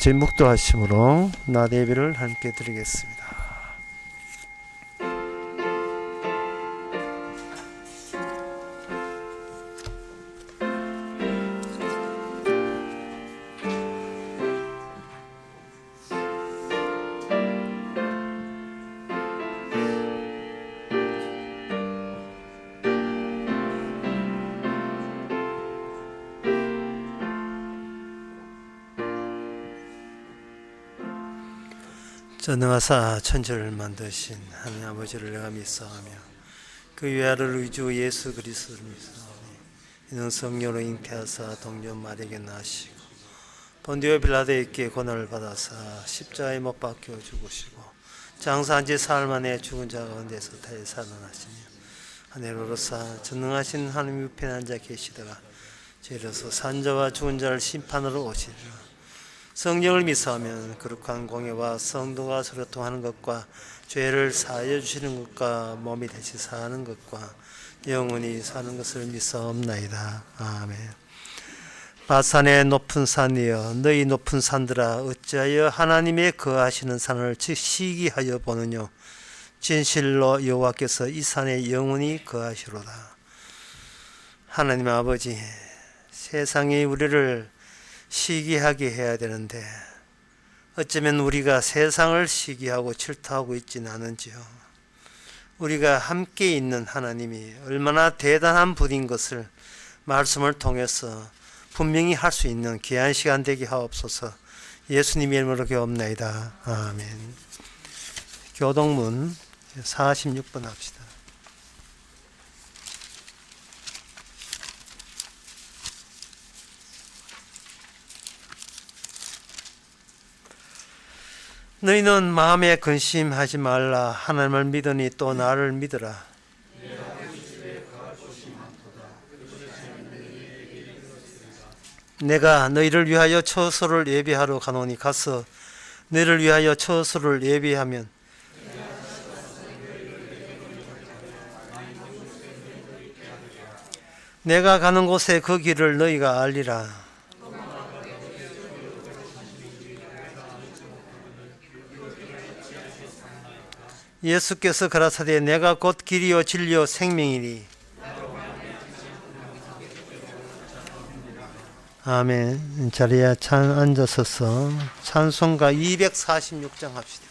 제묵도하심으로 낮 예배를 함께 드리겠습니다. 전능하사 천지를 만드신 하나님 아버지를 내가 믿사오며 그 위아를 우리 주 예수 그리스도를 믿사오니 이는 성령으로 잉태하사 동전 마리아에게 나시고 본디오 빌라도에게 고난을 받아사 십자가에 못 박혀 죽으시고 장사한 지 사흘 만에 죽은 자 가운데서 다시 살아나시며 하늘로로사 전능하신 하나님 우편에 앉아 계시다가 저희로서 산자와 죽은 자를 심판으로 오시리라. 성령을 믿사오면 거룩한 공예와 성도가 서로 통하는 것과 죄를 사하여 주시는 것과 몸이 다시 사는 것과 영원히 사는 것을 믿사옵나이다. 아멘. 바산의 높은 산이여 너희 높은 산들아 어찌하여 하나님의 거하시는 산을 시기하여 보느뇨. 진실로 여호와께서 이 산에 영원히 거하시로다. 하나님 아버지, 세상이 우리를 시기하게 해야 되는데 어쩌면 우리가 세상을 시기하고 질투하고 있지는 않은지요. 우리가 함께 있는 하나님이 얼마나 대단한 분인 것을 말씀을 통해서 분명히 할 수 있는 귀한 시간 되게 하옵소서. 예수님의 이름으로 기도합나이다. 아멘. 교동문 46번 합시다. 너희는 마음에 근심하지 말라. 하나님을 믿으니 또 나를 믿으라. 내가 너희를 위하여 처소를 예비하러 가노니 가서 너희를 위하여 처소를 예비하면 내가 가는 곳에 그 길을 너희가 알리라. 예수께서 가라사대 내가 곧 길이요 진리요 생명이니. 아멘. 자리에 앉아서서 찬송가 246장 합시다.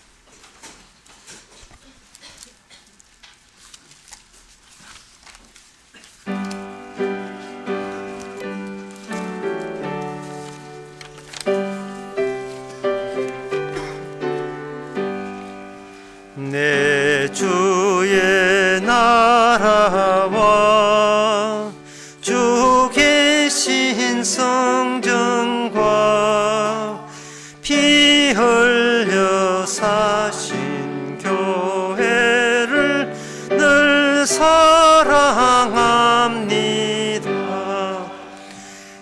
내 주의 나라와 주 계신 성전과 피 흘려 사신 교회를 늘 사랑합니다.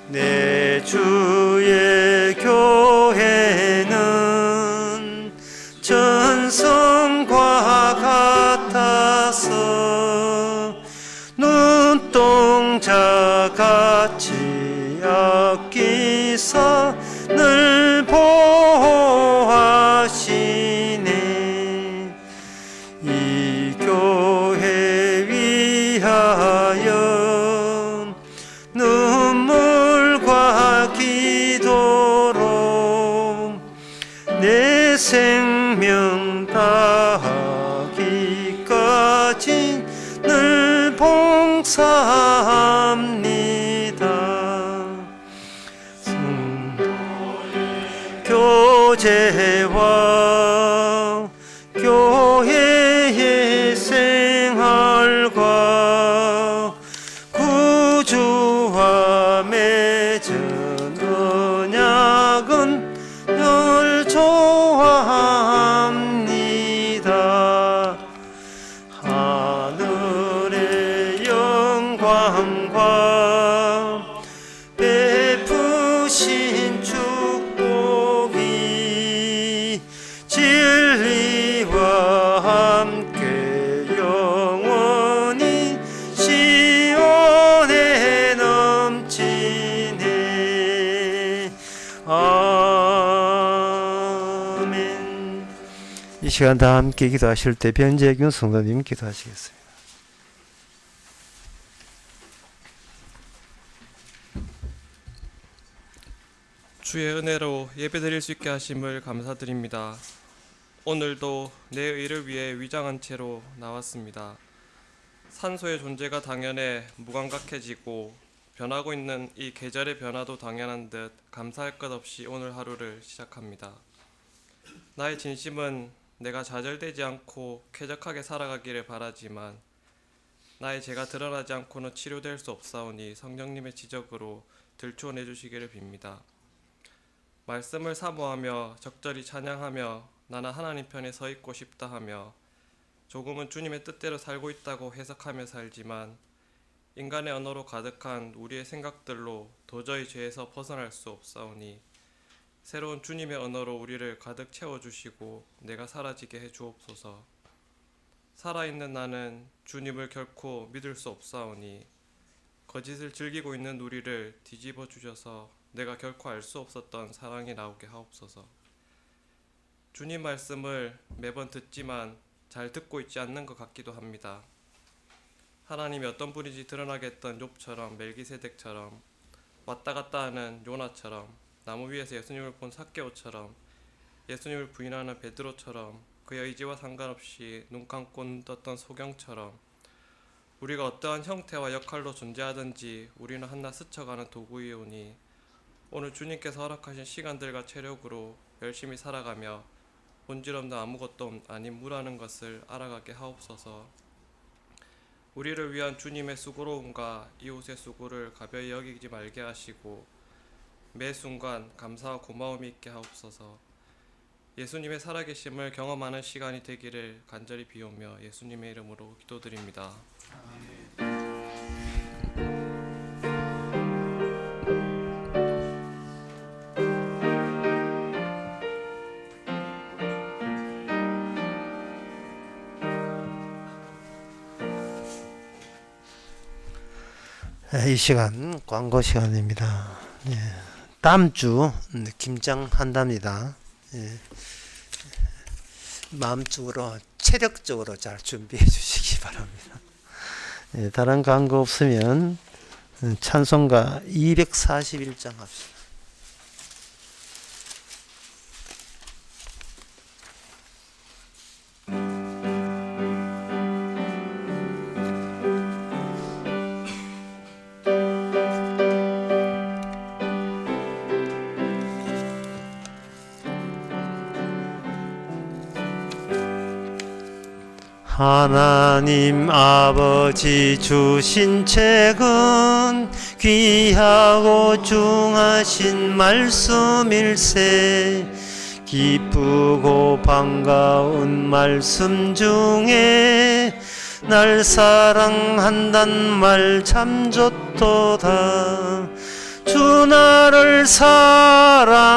내 주의 교회는 전성과 같아서 눈동자같이 아끼사 늘 보호하시네. 이 교회 위하여 눈물과 기도로 내 생명 다하기까지 늘 봉사합니다. 교제와 교회의 생활과 구주와 맺은 언약은 늘 좋아합니다. 하늘의 영광과 베푸신 축복이 질 아멘. 이 시간 다 함께 기도하실 때 변재균 성도님 기도하시겠습니다. 주의 은혜로 예배드릴 수 있게 하심을 감사드립니다. 오늘도 내 의를 위해 위장한 채로 나왔습니다. 산소의 존재가 당연해 무감각해지고 변하고 있는 이 계절의 변화도 당연한 듯 감사할 것 없이 오늘 하루를 시작합니다. 나의 진심은 내가 좌절되지 않고 쾌적하게 살아가기를 바라지만 나의 죄가 드러나지 않고는 치료될 수 없사오니 성령님의 지적으로 들추어내 주시기를 빕니다. 말씀을 사모하며 적절히 찬양하며 나는 하나님 편에 서 있고 싶다 하며 조금은 주님의 뜻대로 살고 있다고 해석하며 살지만 인간의 언어로 가득한 우리의 생각들로 도저히 죄에서 벗어날 수 없사오니 새로운 주님의 언어로 우리를 가득 채워주시고 내가 사라지게 해주옵소서. 살아있는 나는 주님을 결코 믿을 수 없사오니 거짓을 즐기고 있는 우리를 뒤집어 주셔서 내가 결코 알 수 없었던 사랑이 나오게 하옵소서. 주님 말씀을 매번 듣지만 잘 듣고 있지 않는 것 같기도 합니다. 하나님이 어떤 분인지 드러나게 했던 욥처럼 멜기세덱처럼 왔다 갔다 하는 요나처럼 나무 위에서 예수님을 본 삭개오처럼 예수님을 부인하는 베드로처럼 그의 의지와 상관없이 눈 감고 눈 떴던 소경처럼 우리가 어떠한 형태와 역할로 존재하든지 우리는 한낱 스쳐가는 도구이오니 오늘 주님께서 허락하신 시간들과 체력으로 열심히 살아가며 본질 없는 아무것도 아닌 무라는 것을 알아가게 하옵소서. 우리를 위한 주님의 수고로움과 이웃의 수고를 가벼이 여기지 말게 하시고 매 순간 감사와 고마움이 있게 하옵소서. 예수님의 살아계심을 경험하는 시간이 되기를 간절히 비오며 예수님의 이름으로 기도드립니다. 이 시간 광고 시간입니다. 다음 주 김장한답니다. 마음적으로 체력적으로 잘 준비해 주시기 바랍니다. 다른 광고 없으면 찬송가 241장 합시다. 하나님 아버지 주신 책은 귀하고 중하신 말씀일세. 기쁘고 반가운 말씀 중에 날 사랑한단 말 참 좋도다. 주 나를 사랑하시오니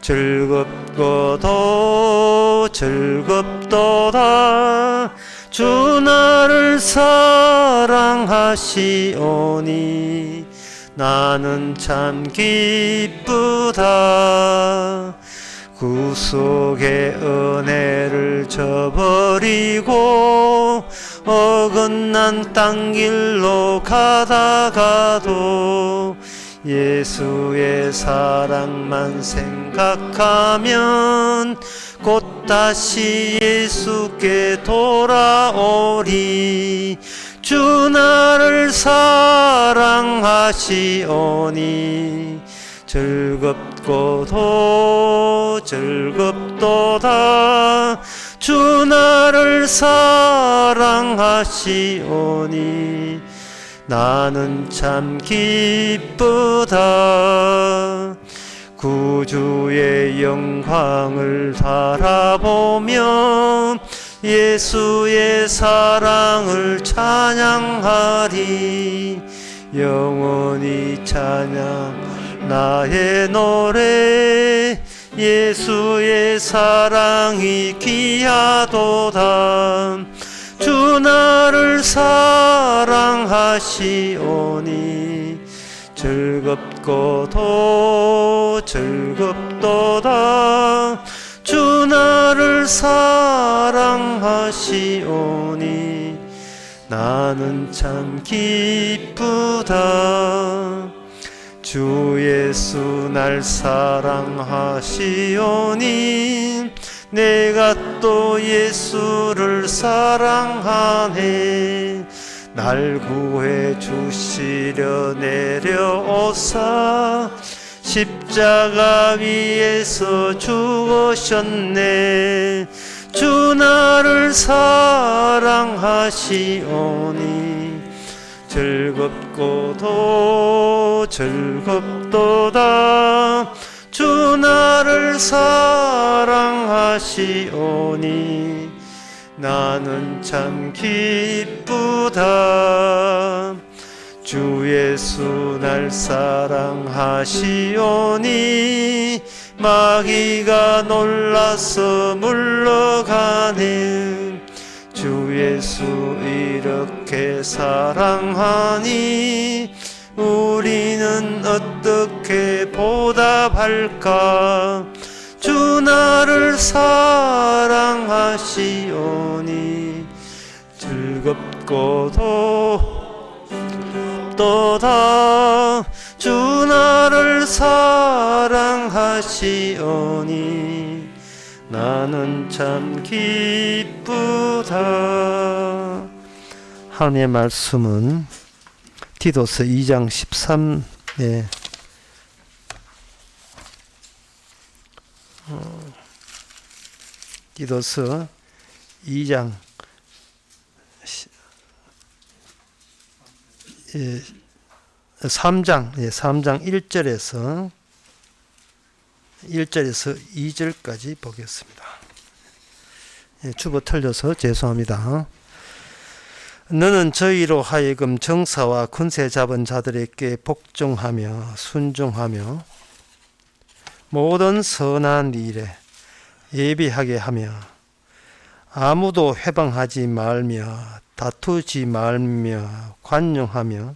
즐겁고도 즐겁도다. 주 나를 사랑하시오니 나는 참 기쁘다. 구속의 은혜를 저버리고 어긋난 땅길로 가다가도 예수의 사랑만 생각하면 곧 다시 예수께 돌아오리. 주 나를 사랑하시오니 즐겁고도 즐겁도다. 주 나를 사랑하시오니 나는 참 기쁘다. 구주의 영광을 바라보며 예수의 사랑을 찬양하리. 영원히 찬양 나의 노래. 예수의 사랑이 귀하도다. 주 나를 사랑하시오니 즐겁고 즐겁고도 즐겁도다. 주 나를 사랑하시오니 나는 참 기쁘다. 주 예수 날 사랑하시오니 내가 또 예수를 사랑하네. 날 구해 주시려 내려오사 십자가 위에서 죽으셨네. 주 나를 사랑하시오니 즐겁고도 즐겁도다. 주 나를 사랑하시오니 나는 참 기쁘다. 주 예수 날 사랑하시오니 마귀가 놀라서 물러가네. 주 예수 이렇게 사랑하니 우리는 어떻게 보답할까. 주 나를 사랑하시오니 즐겁고도 또다. 주 나를 사랑하시오니 나는 참 기쁘다. 하나님의 말씀은 디도서 2장 13에 디도서 2장 3장 1절에서 2절까지 보겠습니다. 주보 틀려서 죄송합니다. 너는 저희로 하여금 정사와 권세 잡은 자들에게 복종하며 순종하며 모든 선한 일에 예비하게 하며 아무도 회방하지 말며 다투지 말며 관용하며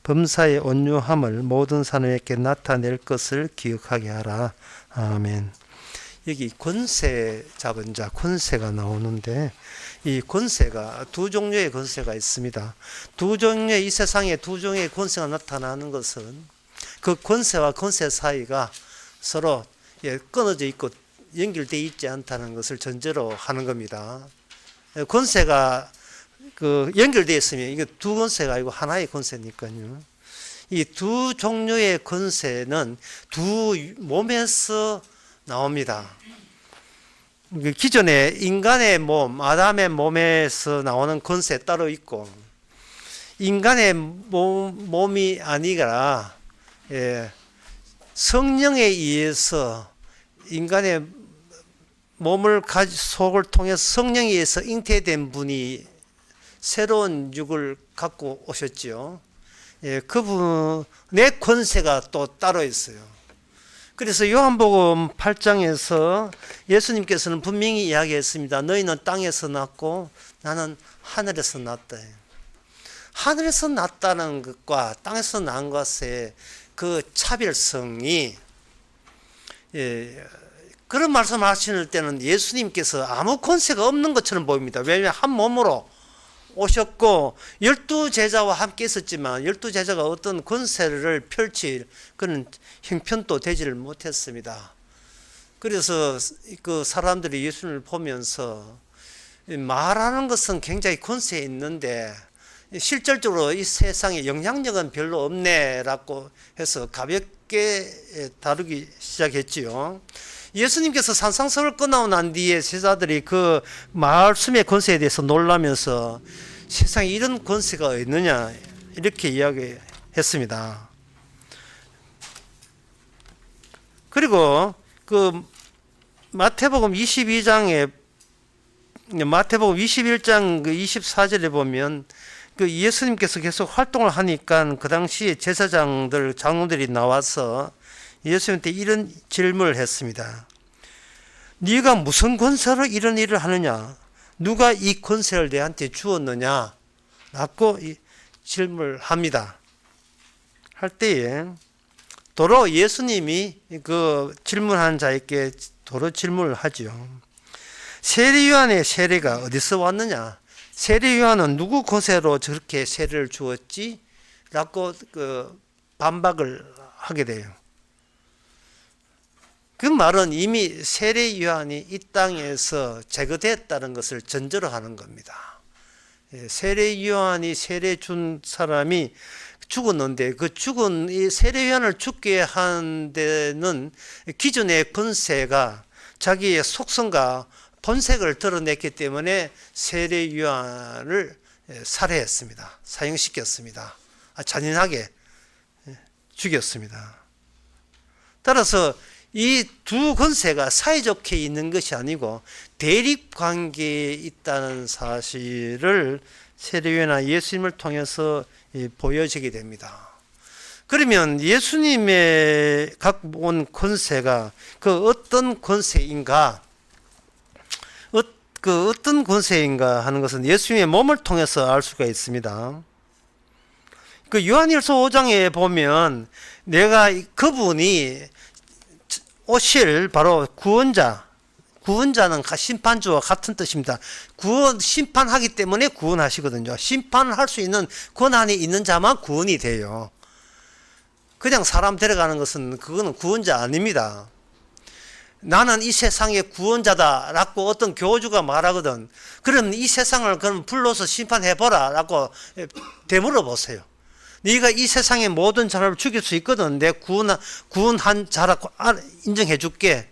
범사의 온유함을 모든 사람에게 나타낼 것을 기억하게 하라. 아멘. 여기 권세 잡은 자, 권세가 나오는데 이 권세가 두 종류의 권세가 있습니다. 두 종류의 이 세상에 두 종류의 권세가 나타나는 것은 그 권세와 권세 사이가 서로 끊어져 있고 연결되어 있지 않다는 것을 전제로 하는 겁니다. 권세가 연결되어 있으면 이게 두 권세가 아니고 하나의 권세니까요. 이 두 종류의 권세는 두 몸에서 나옵니다. 기존에 인간의 몸, 아담의 몸에서 나오는 권세 따로 있고 인간의 몸이 아니라 성령에 의해서 인간의 몸을 속을 통해서 성령에 의해서 잉태된 분이 새로운 육을 갖고 오셨지요. 그분의 권세가 또 따로 있어요. 그래서 요한복음 8장에서 예수님께서는 분명히 이야기했습니다. 너희는 땅에서 났고 나는 하늘에서 났다. 하늘에서 났다는 것과 땅에서 난 것의 그 차별성이 그런 말씀 하시는 때는 예수님께서 아무 권세가 없는 것처럼 보입니다. 왜냐하면 한 몸으로 오셨고 12제자와 함께 있었지만 12제자가 어떤 권세를 펼칠 그런 형편도 되지를 못했습니다. 그래서 그 사람들이 예수님을 보면서 말하는 것은 굉장히 권세 있는데 실질적으로 이 세상에 영향력은 별로 없네라고 해서 가볍게 다루기 시작했지요. 예수님께서 산상석을 끝나고 난 뒤에 제자들이 그 말씀의 권세에 대해서 놀라면서 세상에 이런 권세가 있느냐 이렇게 이야기했습니다. 그리고 그 마태복음 22장 그 24절에 보면 그 예수님께서 계속 활동을 하니까 그 당시에 제사장들 장로들이 나와서 예수님한테 이런 질문을 했습니다. 네가 무슨 권세로 이런 일을 하느냐? 누가 이 권세를 내한테 주었느냐? 라고 질문을 합니다. 할 때에 도로 예수님이 그 질문한 자에게 도로 질문을 하죠. 세례 요한의 세례가 어디서 왔느냐? 세례 요한은 누구 권세로 저렇게 세례를 주었지? 라고 그 반박을 하게 돼요. 그 말은 이미 세례 요한이 이 땅에서 제거됐다는 것을 전제로 하는 겁니다. 세례 요한이 세례 준 사람이 죽었는데 그 죽은 이 세례 요한을 죽게 한 데는 기존의 권세가 자기의 속성과 본색을 드러냈기 때문에 세례 요한을 살해했습니다. 사형시켰습니다. 잔인하게 죽였습니다. 따라서 이 두 권세가 사이좋게 있는 것이 아니고 대립 관계에 있다는 사실을 세례요한이나 예수님을 통해서 보여지게 됩니다. 그러면 예수님의 갖고 온 권세가 그 어떤 권세인가? 그 어떤 권세인가 하는 것은 예수님의 몸을 통해서 알 수가 있습니다. 그 요한일서 5장에 보면 내가 그분이 오실 바로 구원자는 심판주와 같은 뜻입니다. 심판하기 때문에 구원하시거든요. 심판을 할 수 있는 권한이 있는 자만 구원이 돼요. 그냥 사람 데려가는 것은 그거는 구원자 아닙니다. 나는 이 세상의 구원자다 라고 어떤 교주가 말하거든. 그럼 이 세상을 그럼 불러서 심판해보라 라고 되물어 보세요. 네가 이 세상의 모든 사람을 죽일 수 있거든. 내 구원한 자라고 인정해 줄게.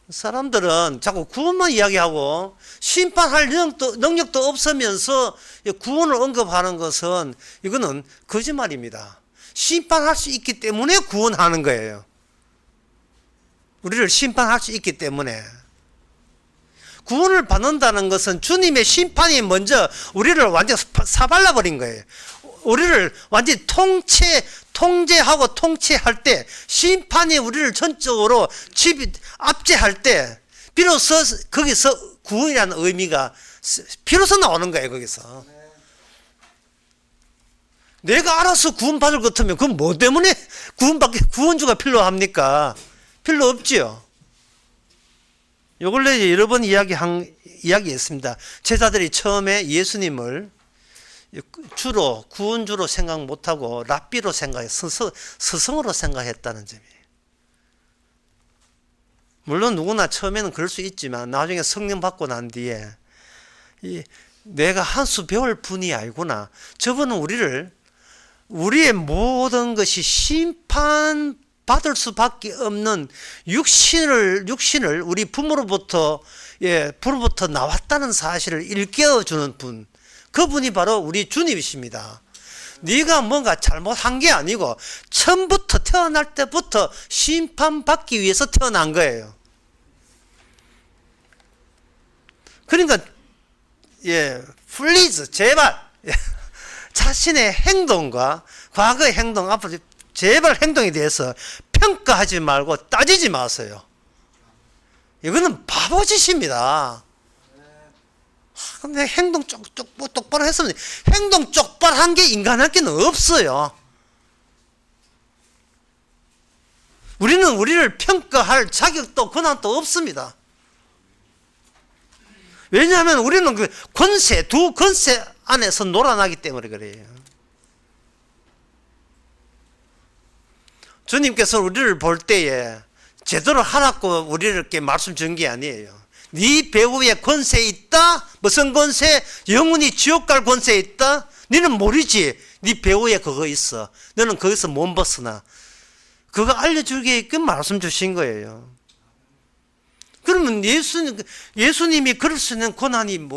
사람들은 자꾸 구원만 이야기하고 심판할 능력도 없으면서 구원을 언급하는 것은 이거는 거짓말입니다. 심판할 수 있기 때문에 구원하는 거예요. 우리를 심판할 수 있기 때문에. 구원을 받는다는 것은 주님의 심판이 먼저 우리를 완전히 사발라 버린 거예요. 우리를 완전히 통제하고 통치할 때, 심판이 우리를 전적으로 압제할 때 비로소 거기서 구원이라는 의미가 비로소 나오는 거예요. 거기서 내가 알아서 구원받을 것 같으면 그건 뭐 때문에 구원주가 필요합니까? 필요 없지요. 요 근래 여러 번 이야기했습니다. 제자들이 처음에 예수님을 주로 구원주로 생각 못하고 랍비로 스승으로 생각했다는 점이에요. 물론 누구나 처음에는 그럴 수 있지만 나중에 성령 받고 난 뒤에 내가 한 수 배울 분이 아니구나. 저분은 우리의 모든 것이 심판 받을 수밖에 없는 육신을 우리 부모로부터 나왔다는 사실을 일깨워주는 분, 그분이 바로 우리 주님이십니다. 네가 뭔가 잘못한 게 아니고 처음부터 태어날 때부터 심판받기 위해서 태어난 거예요. 그러니까 플리즈 제발 자신의 행동과 과거의 행동, 앞으로 제발 행동에 대해서 평가하지 말고 따지지 마세요. 이거는 바보짓입니다. 근데 행동 똑바로 했으면 행동 쪽발한 게 인간한테는 없어요. 우리는 우리를 평가할 자격도 권한도 없습니다. 왜냐하면 우리는 그 두 권세 안에서 놀아나기 때문에 그래요. 주님께서 우리를 볼 때에 제대로 하라고 우리를 이렇게 말씀 주는 게 아니에요. 네 배후에 권세 있다? 무슨 권세? 영원히 지옥 갈 권세 있다? 너는 모르지. 네 배후에 그거 있어. 너는 거기서 못 벗어나. 그거 알려주게끔 말씀 주신 거예요. 그러면 예수님이 그럴 수 있는 권한이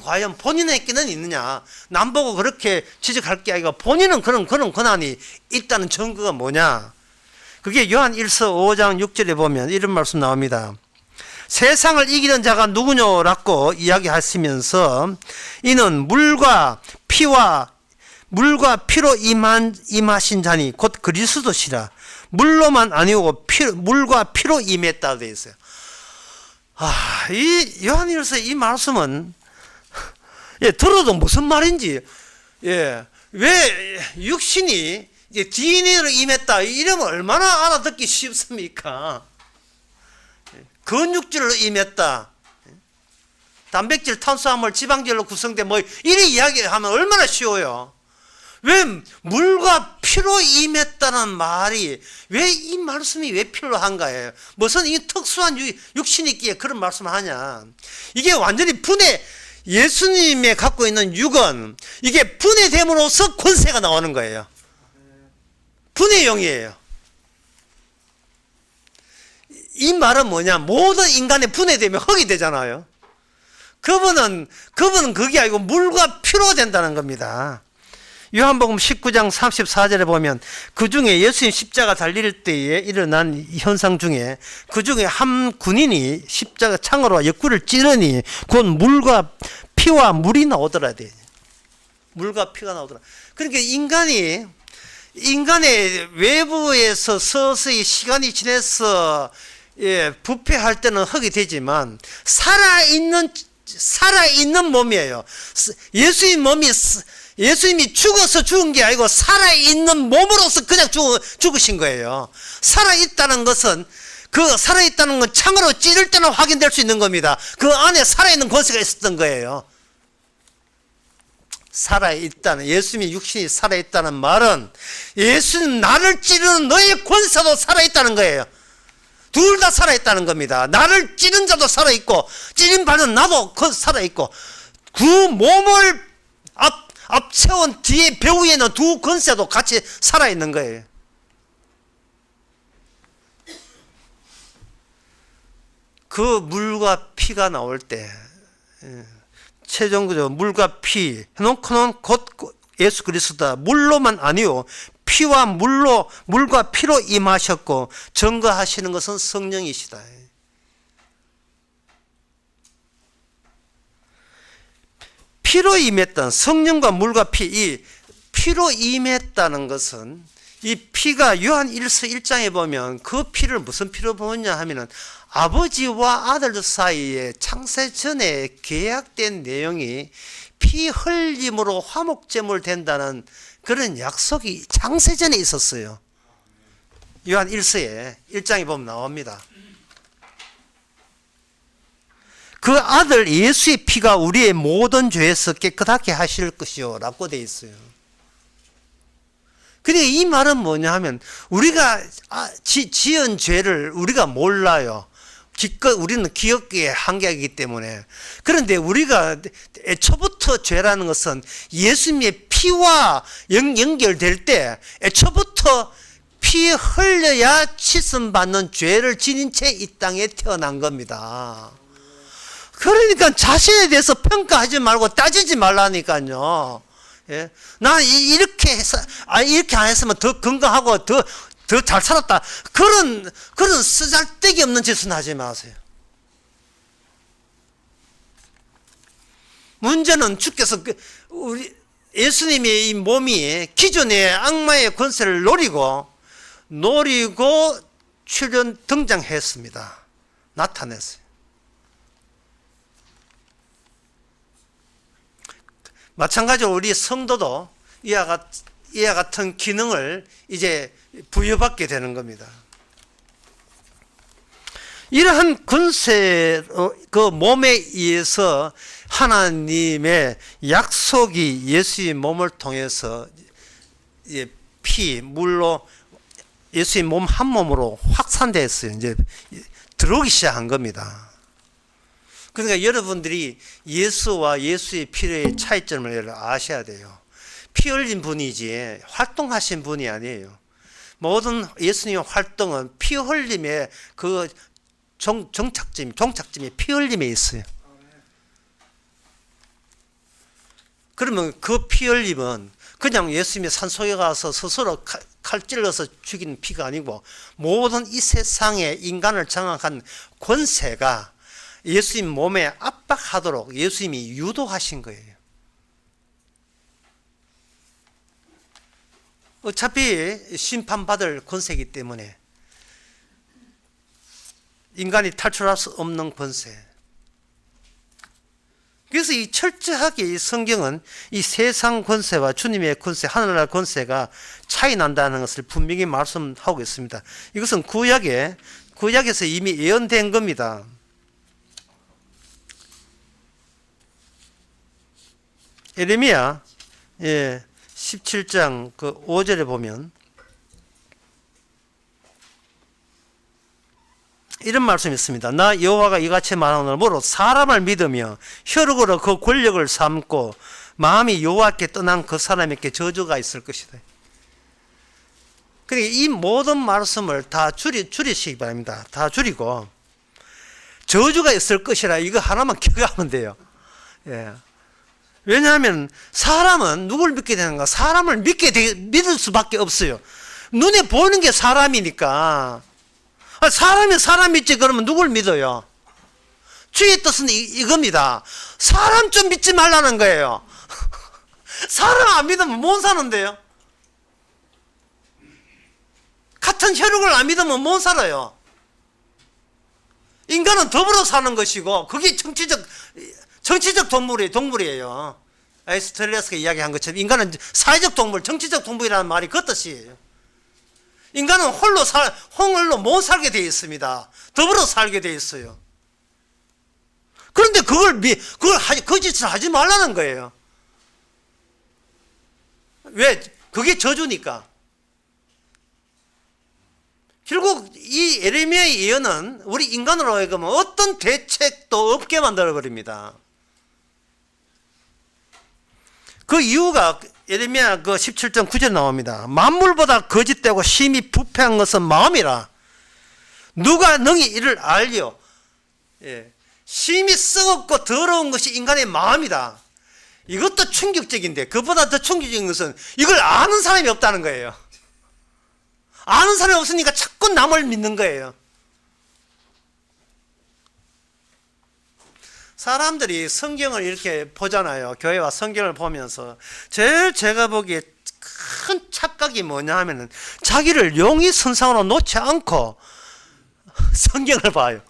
과연 본인에게는 있느냐? 남 보고 그렇게 지적할 게 아니라 본인은 그런 권한이 있다는 증거가 뭐냐? 그게 요한 1서 5장 6절에 보면 이런 말씀 나옵니다. 세상을 이기는 자가 누구냐라고 이야기하시면서 이는 물과 피로 임하신 자니 곧 그리스도시라. 물로만 아니고 물과 피로 임했다 되어 있어요. 이 요한일서 이 말씀은 들어도 무슨 말인지 왜 육신이 이제 DNA로 임했다 이러면 얼마나 알아듣기 쉽습니까? 근육질로 임했다, 단백질, 탄수화물, 지방질로 구성된 뭐 이런 이야기하면 얼마나 쉬워요. 왜 물과 피로 임했다는 말이 왜 이 말씀이 왜 필요한가요? 무슨 이 특수한 육신이 있기에 그런 말씀을 하냐? 이게 완전히 예수님이 갖고 있는 육은 이게 분해됨으로써 권세가 나오는 거예요. 분해용이에요. 이 말은 뭐냐? 모든 인간의 분해되면 흙이 되잖아요. 그분은 그게 아니고 물과 피로 된다는 겁니다. 요한복음 19장 34절에 보면 그 중에 예수님 십자가 달릴 때에 일어난 현상 중에 그 중에 한 군인이 십자가 창으로 옆구리를 찌르니 곧 물과 피와 물이 나오더라. 물과 피가 나오더라. 그러니까 인간의 외부에서 서서히 시간이 지나서 부패할 때는 흙이 되지만 살아있는 몸이에요. 예수님이 죽어서 죽은 게 아니고 살아있는 몸으로서 그냥 죽으신 거예요. 살아있다는 것은 살아있다는 건 창으로 찌를 때는 확인될 수 있는 겁니다. 그 안에 살아있는 권세가 있었던 거예요. 예수님이 육신이 살아있다는 말은 예수님 나를 찌르는 너의 권세도 살아있다는 거예요. 둘 다 살아있다는 겁니다. 나를 찌른 자도 살아있고 찌른 바는 나도 살아있고 그 몸을 앞세운 뒤에 배 위에는 두 권세도 같이 살아있는 거예요. 그 물과 피가 나올 때 최종적으로 물과 피 해놓고는 곧 예수 그리스도다. 물로만 아니요 물과 피로 임하셨고 증거하시는 것은 성령이시다. 피로 임했던 성령과 물과 이 피로 임했다는 것은 이 피가 요한 1서 1장에 보면 그 피를 무슨 피로 보느냐 하면은 아버지와 아들 사이에 창세 전에 계약된 내용이 피 흘림으로 화목제물 된다는 그런 약속이 창세 전에 있었어요. 요한 1서에 1장에 보면 나옵니다. 그 아들 예수의 피가 우리의 모든 죄에서 깨끗하게 하실 것이요 라고 되어 있어요. 근데 이 말은 뭐냐 하면 우리가 지은 죄를 우리가 몰라요. 우리는 기억의 한계이기 때문에. 그런데 우리가 애초부터 죄라는 것은 예수님의 피와 연결될 때 애초부터 피 흘려야 씻음받는 죄를 지닌 채 이 땅에 태어난 겁니다. 그러니까 자신에 대해서 평가하지 말고 따지지 말라니까요. 예? 나 이렇게 안 했으면 더 건강하고 더 잘 살았다. 그런 쓰잘데기 없는 짓은 하지 마세요. 문제는 주께서 우리 예수님의 이 몸이 기존의 악마의 권세를 노리고 등장했습니다. 나타냈어요. 마찬가지로 우리 성도도 이와 같은 기능을 이제 부여받게 되는 겁니다. 이러한 권세, 그 몸에 의해서 하나님의 약속이 예수의 몸을 통해서 물로 예수의 몸 한 몸으로 확산됐어요. 이제 들어오기 시작한 겁니다. 그러니까 여러분들이 예수와 예수의 피의 차이점을 아셔야 돼요. 피 흘린 분이지 활동하신 분이 아니에요. 모든 예수님의 활동은 피 흘림의 그 종착점이 피 흘림에 있어요. 그러면 그 피 흘림은 그냥 예수님이 산속에 가서 스스로 칼 찔러서 죽인 피가 아니고 모든 이 세상의 인간을 장악한 권세가 예수님 몸에 압박하도록 예수님이 유도하신 거예요. 어차피 심판받을 권세이기 때문에 인간이 탈출할 수 없는 권세. 그래서 이 철저하게 이 성경은 이 세상 권세와 주님의 권세, 하늘나라 권세가 차이 난다는 것을 분명히 말씀하고 있습니다. 이것은 구약에서 이미 예언된 겁니다. 예레미야 17장 그 5절에 보면 이런 말씀이 있습니다. 나 여호와가 이같이 말하노라. 뭐로? 사람을 믿으며 혈육으로 그 권력을 삼고 마음이 여호와께 떠난 그 사람에게 저주가 있을 것이다. 그러니까 이 모든 말씀을 다 줄이시기 바랍니다. 다 줄이고 저주가 있을 것이라 이거 하나만 기억하면 돼요. 예. 왜냐하면 사람은 누굴 믿게 되는가? 사람을 믿을 수밖에 없어요. 눈에 보이는 게 사람이니까. 사람이 사람 믿지 그러면 누굴 믿어요? 주의 뜻은 이겁니다. 사람 좀 믿지 말라는 거예요. 사람 안 믿으면 못 사는데요. 같은 혈육을 안 믿으면 못 살아요. 인간은 더불어 사는 것이고 그게 정치적 동물이에요. 아리스토텔레스가 이야기한 것처럼 인간은 사회적 동물, 정치적 동물이라는 말이 그 뜻이에요. 인간은 홀로 못 살게 되어 있습니다. 더불어 살게 되어 있어요. 그런데 그 짓을 하지 말라는 거예요. 왜? 그게 저주니까. 결국 이 예레미야의 예언은 우리 인간으로 하여금 어떤 대책도 없게 만들어버립니다. 그 이유가 예레미야 그 17장 9절 나옵니다. 만물보다 거짓되고 심히 부패한 것은 마음이라. 누가 능히 이를 알리요. 심히 썩었고 더러운 것이 인간의 마음이다. 이것도 충격적인데 그보다 더 충격적인 것은 이걸 아는 사람이 없다는 거예요. 아는 사람이 없으니까 자꾸 남을 믿는 거예요. 사람들이 성경을 이렇게 보잖아요. 교회와 성경을 보면서 제일 제가 보기에 큰 착각이 뭐냐 하면은 자기를 용의 선상으로 놓지 않고 성경을 봐요.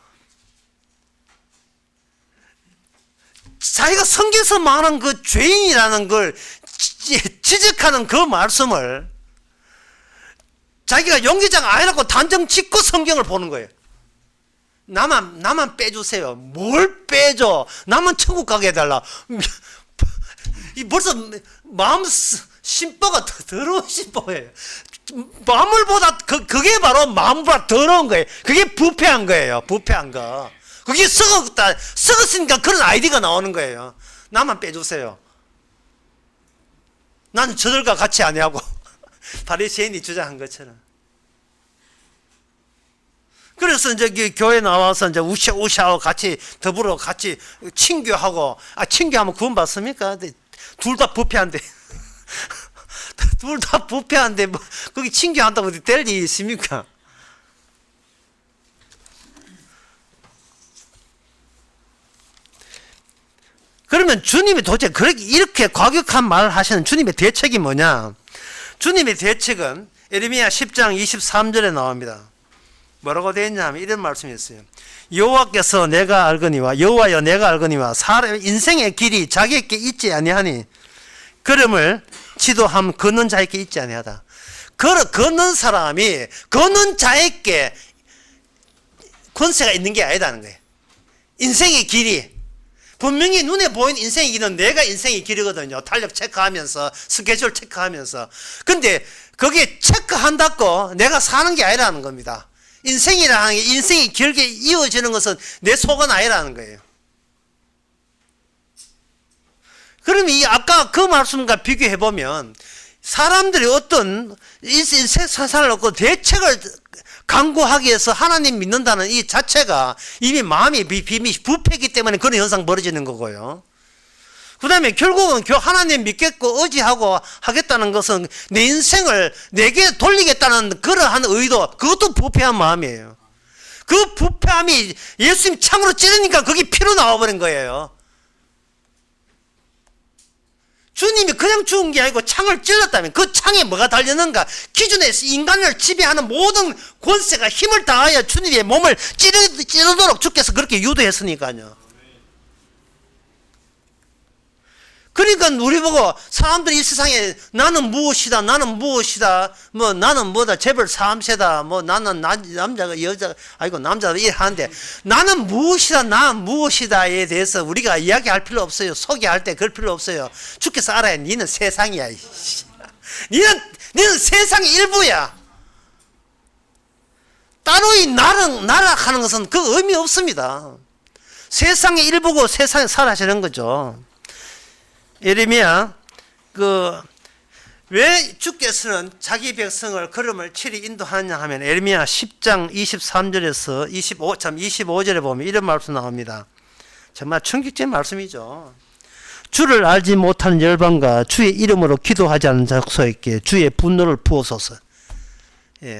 자기가 성경에서 말하는 그 죄인이라는 걸 지적하는 그 말씀을 자기가 용기장 아니라고 단정 짓고 성경을 보는 거예요. 나만 빼주세요. 뭘 빼줘? 나만 천국 가게 해달라. 벌써 마음 심보가 더러운 심보예요. 마음보다 그게 바로 마음보다 더러운 거예요. 그게 부패한 거예요. 부패한 거. 그게 썩었으니까 그런 아이디가 나오는 거예요. 나만 빼주세요. 나는 저들과 같이 안 하고 바리새인이 주장한 것처럼. 그래서 이제 교회 나와서 이제 우샤하고 같이 더불어 같이 친교하고, 친교하면 구원 받습니까? 둘 다 부패한데. 둘 다 부패한데, 뭐, 거기 친교한다고 될 일이 있습니까? 그러면 주님이 도대체 이렇게 과격한 말을 하시는 주님의 대책이 뭐냐? 주님의 대책은 예레미야 10장 23절에 나옵니다. 뭐라고 되어 있냐 하면 이런 말씀이 있어요. 여호와께서 내가 알거니와 여호와여 내가 알거니와 사람 인생의 길이 자기에게 있지 아니하니 걸음을 지도함 걷는 자에게 있지 아니하다. 걷는 사람이 걷는 자에게 권세가 있는 게 아니다는 거예요. 인생의 길이 분명히 눈에 보이는 인생의 길은 내가 인생의 길이거든요. 달력 체크하면서 스케줄 체크하면서. 근데 그게 체크한다고 내가 사는 게 아니라는 겁니다. 인생이라는 게 인생이 길게 이어지는 것은 내 속은 아니라는 거예요. 그러면 이 아까 그 말씀과 비교해 보면 사람들이 어떤 인생 사상을 얻고 대책을 강구하기 위해서 하나님 믿는다는 이 자체가 이미 마음이 부패이기 때문에 그런 현상 벌어지는 거고요. 그 다음에 결국은 하나님 믿겠고 의지하고 하겠다는 것은 내 인생을 내게 돌리겠다는 그러한 의도, 그것도 부패한 마음이에요. 그 부패함이 예수님 창으로 찌르니까 그게 피로 나와버린 거예요. 주님이 그냥 죽은 게 아니고 창을 찔렀다면 그 창에 뭐가 달렸는가? 기존에 인간을 지배하는 모든 권세가 힘을 다하여 주님의 몸을 찌르도록 주께서 그렇게 유도했으니까요. 그러니까 우리 보고 사람들이 이 세상에 나는 무엇이다, 나는 무엇이다, 뭐 나는 뭐다, 재벌 3세다, 뭐 나는 남자가 여자가 아이고 남자가 이하는데 나는 무엇이다, 나는 무엇이다에 대해서 우리가 이야기할 필요 없어요. 소개할 때 그럴 필요 없어요. 주께서 알아야 니는 세상이야. 니는 세상의 일부야. 따로이 나라 하는 것은 그 의미 없습니다. 세상의 일부고 세상에 살아시는 거죠. 예레미야 왜 주께서는 자기 백성을 걸음을 치리 인도하느냐 하면 예레미야 10장 23절에서 25절에 보면 이런 말씀 나옵니다. 정말 충격적인 말씀이죠. 주를 알지 못하는 열방과 주의 이름으로 기도하지 않는 족속에게 주의 분노를 부어소서.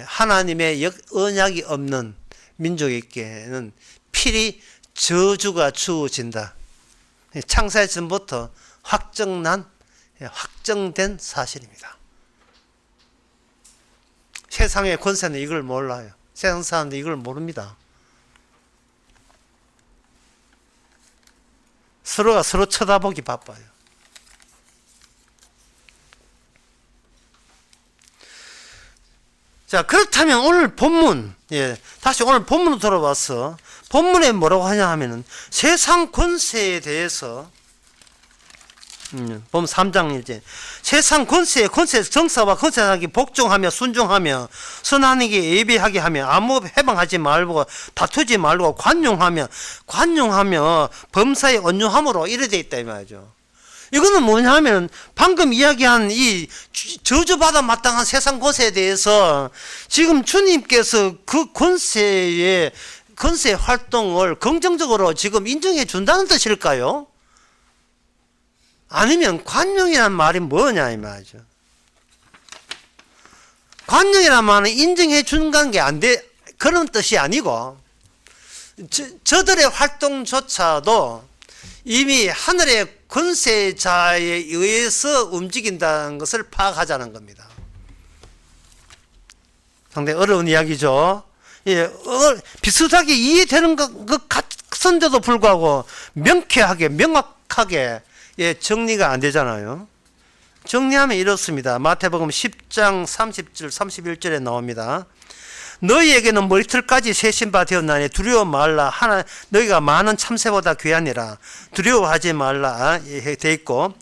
하나님의 언약이 없는 민족에게는 필히 저주가 주어진다. 창세 전부터 확정된 사실입니다. 세상의 권세는 이걸 몰라요. 세상 사람들이 이걸 모릅니다. 서로가 서로 쳐다보기 바빠요. 자, 그렇다면 오늘 본문, 다시 오늘 본문으로 돌아와서 본문에 뭐라고 하냐 하면은 세상 권세에 대해서 보면 3장 1절 세상 권세에 정사와 권세하게 복종하며 순종하며 선하에게 예배하게 하며 아무 해방하지 말고 다투지 말고 관용하며 범사에 온유함으로 이래 돼 있다 이 말이죠. 이거는 뭐냐 하면 방금 이야기한 이 저주받아 마땅한 세상 권세에 대해서 지금 주님께서 그 권세 활동을 긍정적으로 지금 인정해 준다는 뜻일까요? 아니면 관용이란 말이 뭐냐 이 말이죠. 관용이란 말은 인정해 준다는 게 안 돼 그런 뜻이 아니고 저들의 활동조차도 이미 하늘의 권세자에 의해서 움직인다는 것을 파악하자는 겁니다. 상당히 어려운 이야기죠. 비슷하게 이해되는 것 같은데도 불구하고 명확하게 정리가 안 되잖아요. 정리하면 이렇습니다. 마태복음 10장 30절 31절에 나옵니다. 너희에게는 머리털까지 세신 바 되었나니 두려워 말라. 너희가 많은 참새보다 귀하니라. 두려워하지 말라 돼 있고,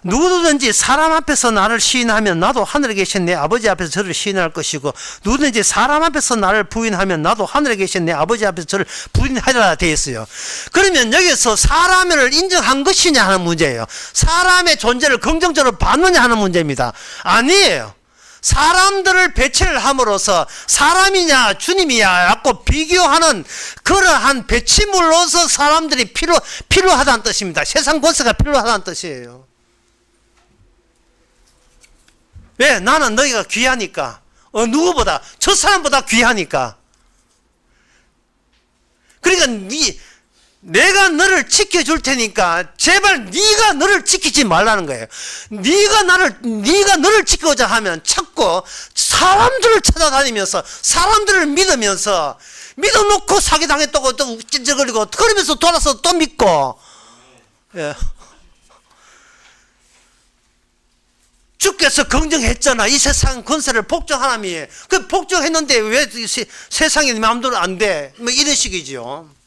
누구든지 사람 앞에서 나를 시인하면 나도 하늘에 계신 내 아버지 앞에서 저를 시인할 것이고, 누구든지 사람 앞에서 나를 부인하면 나도 하늘에 계신 내 아버지 앞에서 저를 부인하리라 되어 있어요. 그러면 여기서 사람을 인정한 것이냐 하는 문제예요. 사람의 존재를 긍정적으로 받느냐 하는 문제입니다. 아니에요. 사람들을 배치를 함으로써 사람이냐 주님이냐 자꾸 비교하는 그러한 배치물로서 사람들이 필요하다는 뜻입니다. 세상 권세가 필요하다는 뜻이에요. 왜? 나는 너희가 귀하니까. 누구보다? 저 사람보다 귀하니까. 그러니까 내가 너를 지켜줄 테니까 제발 네가 너를 지키지 말라는 거예요. 네가 너를 지키고자 하면 자꾸 사람들을 찾아다니면서 사람들을 믿어놓고 사기당했다고 또 찔찔거리고 그러면서 돌아서 또 믿고. 주께서 긍정했잖아. 이 세상 권세를 복종하라며. 그 복종했는데 왜 세상이 마음대로 안 돼? 뭐 이런 식이죠.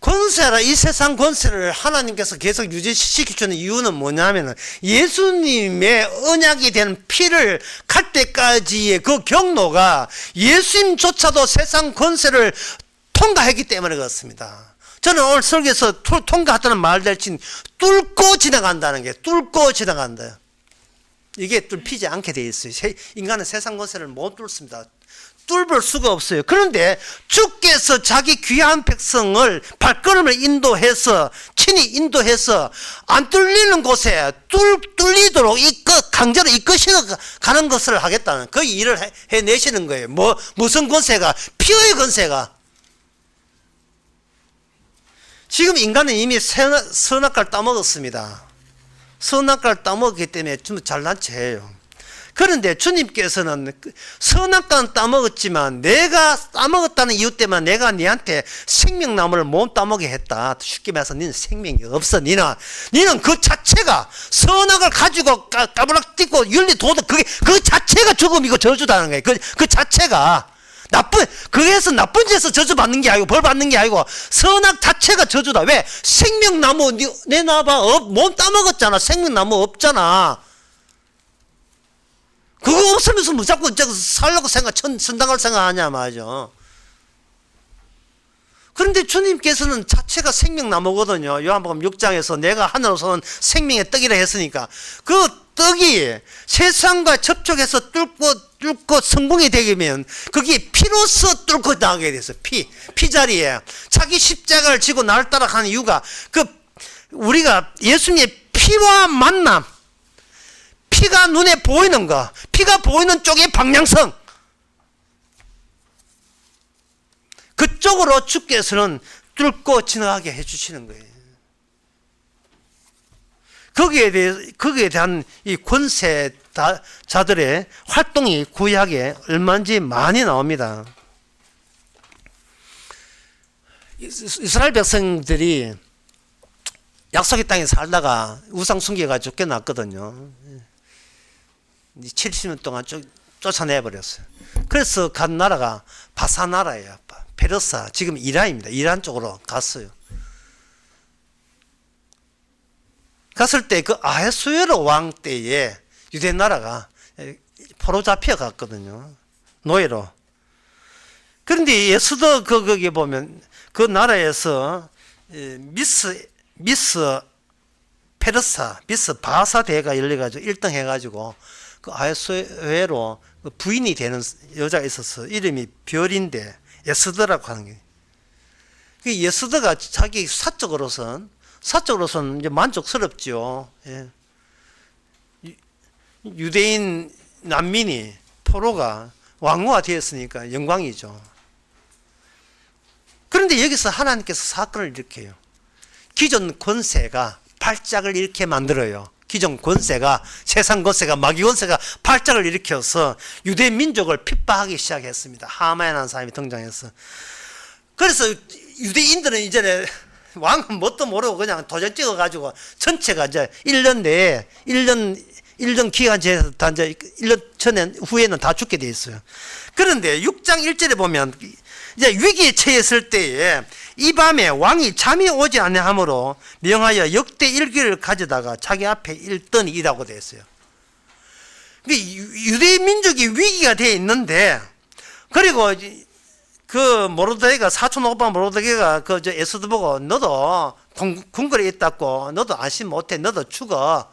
권세라 이 세상 권세를 하나님께서 계속 유지시켜주는 이유는 뭐냐면 예수님의 언약이 된 피를 갈 때까지의 그 경로가 예수님조차도 세상 권세를 통과했기 때문에 그렇습니다. 저는 오늘 설교에서 통과했다는 말 대신 뚫고 지나간다는 게 뚫고 지나간다. 이게 뚫히지 않게 돼 있어요. 인간은 세상 권세를 못 뚫습니다. 뚫을 수가 없어요. 그런데 주께서 자기 귀한 백성을 발걸음을 인도해서 친히 인도해서 안 뚫리는 곳에 뚫리도록 강제로 이끄시는 가는 것을 하겠다는 그 일을 해내시는 거예요. 무슨 권세가? 피의 권세가. 지금 인간은 이미 선악과를 따먹었습니다. 선악과를 따먹었기 때문에 좀 잘난 체해요. 그런데 주님께서는 선악과는 따먹었지만 내가 따먹었다는 이유 때문에 내가 네한테 생명나무를 못 따먹게 했다. 쉽게 말해서 너는 생명이 없어. 너는 그 자체가 선악을 가지고 까부락 뛰고 윤리 도덕 그 자체가 죽음이고 저주다는 거예요. 그 자체가 그래서 나쁜 짓에서 저주 받는 게 아니고 벌 받는 게 아니고 선악 자체가 저주다. 왜? 생명나무 내놔봐 못 따먹었잖아. 생명나무 없잖아. 그거 없으면서 뭐 자꾸 살려고 선당할 생각하냐 말이죠. 그런데 주님께서는 자체가 생명나무거든요. 요한복음 6장에서 내가 하늘로서 온 생명의 떡이라 했으니까 그 떡이 세상과 접촉해서 뚫고 성공이 되면 그게 피로서 뚫고 나가게 됐어요. 피 자리에 자기 십자가를 지고 나를 따라가는 이유가 우리가 예수님의 피와 만남, 피가 눈에 보이는 거, 피가 보이는 쪽의 방향성, 그쪽으로 주께서는 뚫고 지나가게 해주시는 거예요. 거기에 대한 이 권세자들의 활동이 구약에 얼마인지 많이 나옵니다. 이스라엘 백성들이 약속의 땅에 살다가 우상 숭배가 쫓겨났거든요. 70년 동안 쫓아내버렸어요. 그래서 간 나라가 바사 나라예요. 페르사, 지금 이란입니다. 이란 쪽으로 갔어요. 갔을 때 그 아하수에로 왕 때에 유대 나라가 포로 잡혀 갔거든요. 노예로. 그런데 예수도 거기 보면 그 나라에서 미스 바사 대회가 열려가지고 1등 해가지고 그 아하수에로 부인이 되는 여자가 있어서 이름이 별인데 예스더라고 하는 게. 그 예스더가 자기 사적으로서는 이제 만족스럽죠. 예. 유대인 난민이 포로가 왕후가 되었으니까 영광이죠. 그런데 여기서 하나님께서 사건을 일으켜요. 기존 권세가 발작을 일으켜 만들어요. 기존 권세가, 세상 권세가, 마귀 권세가 발작을 일으켜서 유대 민족을 핍박하기 시작했습니다. 하만이라는 사람이 등장해서. 그래서 유대인들은 이전에 왕은 뭣도 모르고 그냥 도장 찍어가지고 전체가 이제 1년 내에 1년 기간 제에서 다 이제 1년 후에는 다 죽게 돼 있어요. 그런데 6장 1절에 보면 이제 위기에 처했을 때에 이 밤에 왕이 잠이 오지 아니하므로 명하여 역대 일기를 가져다가 자기 앞에 읽더니 이라고 되어 있어요. 유대 민족이 위기가 되어 있는데, 그리고 그 모르드게가, 사촌 오빠 모르드게가 에스더 보고 너도 궁궐에 있다고 너도 안심 못해, 너도 죽어.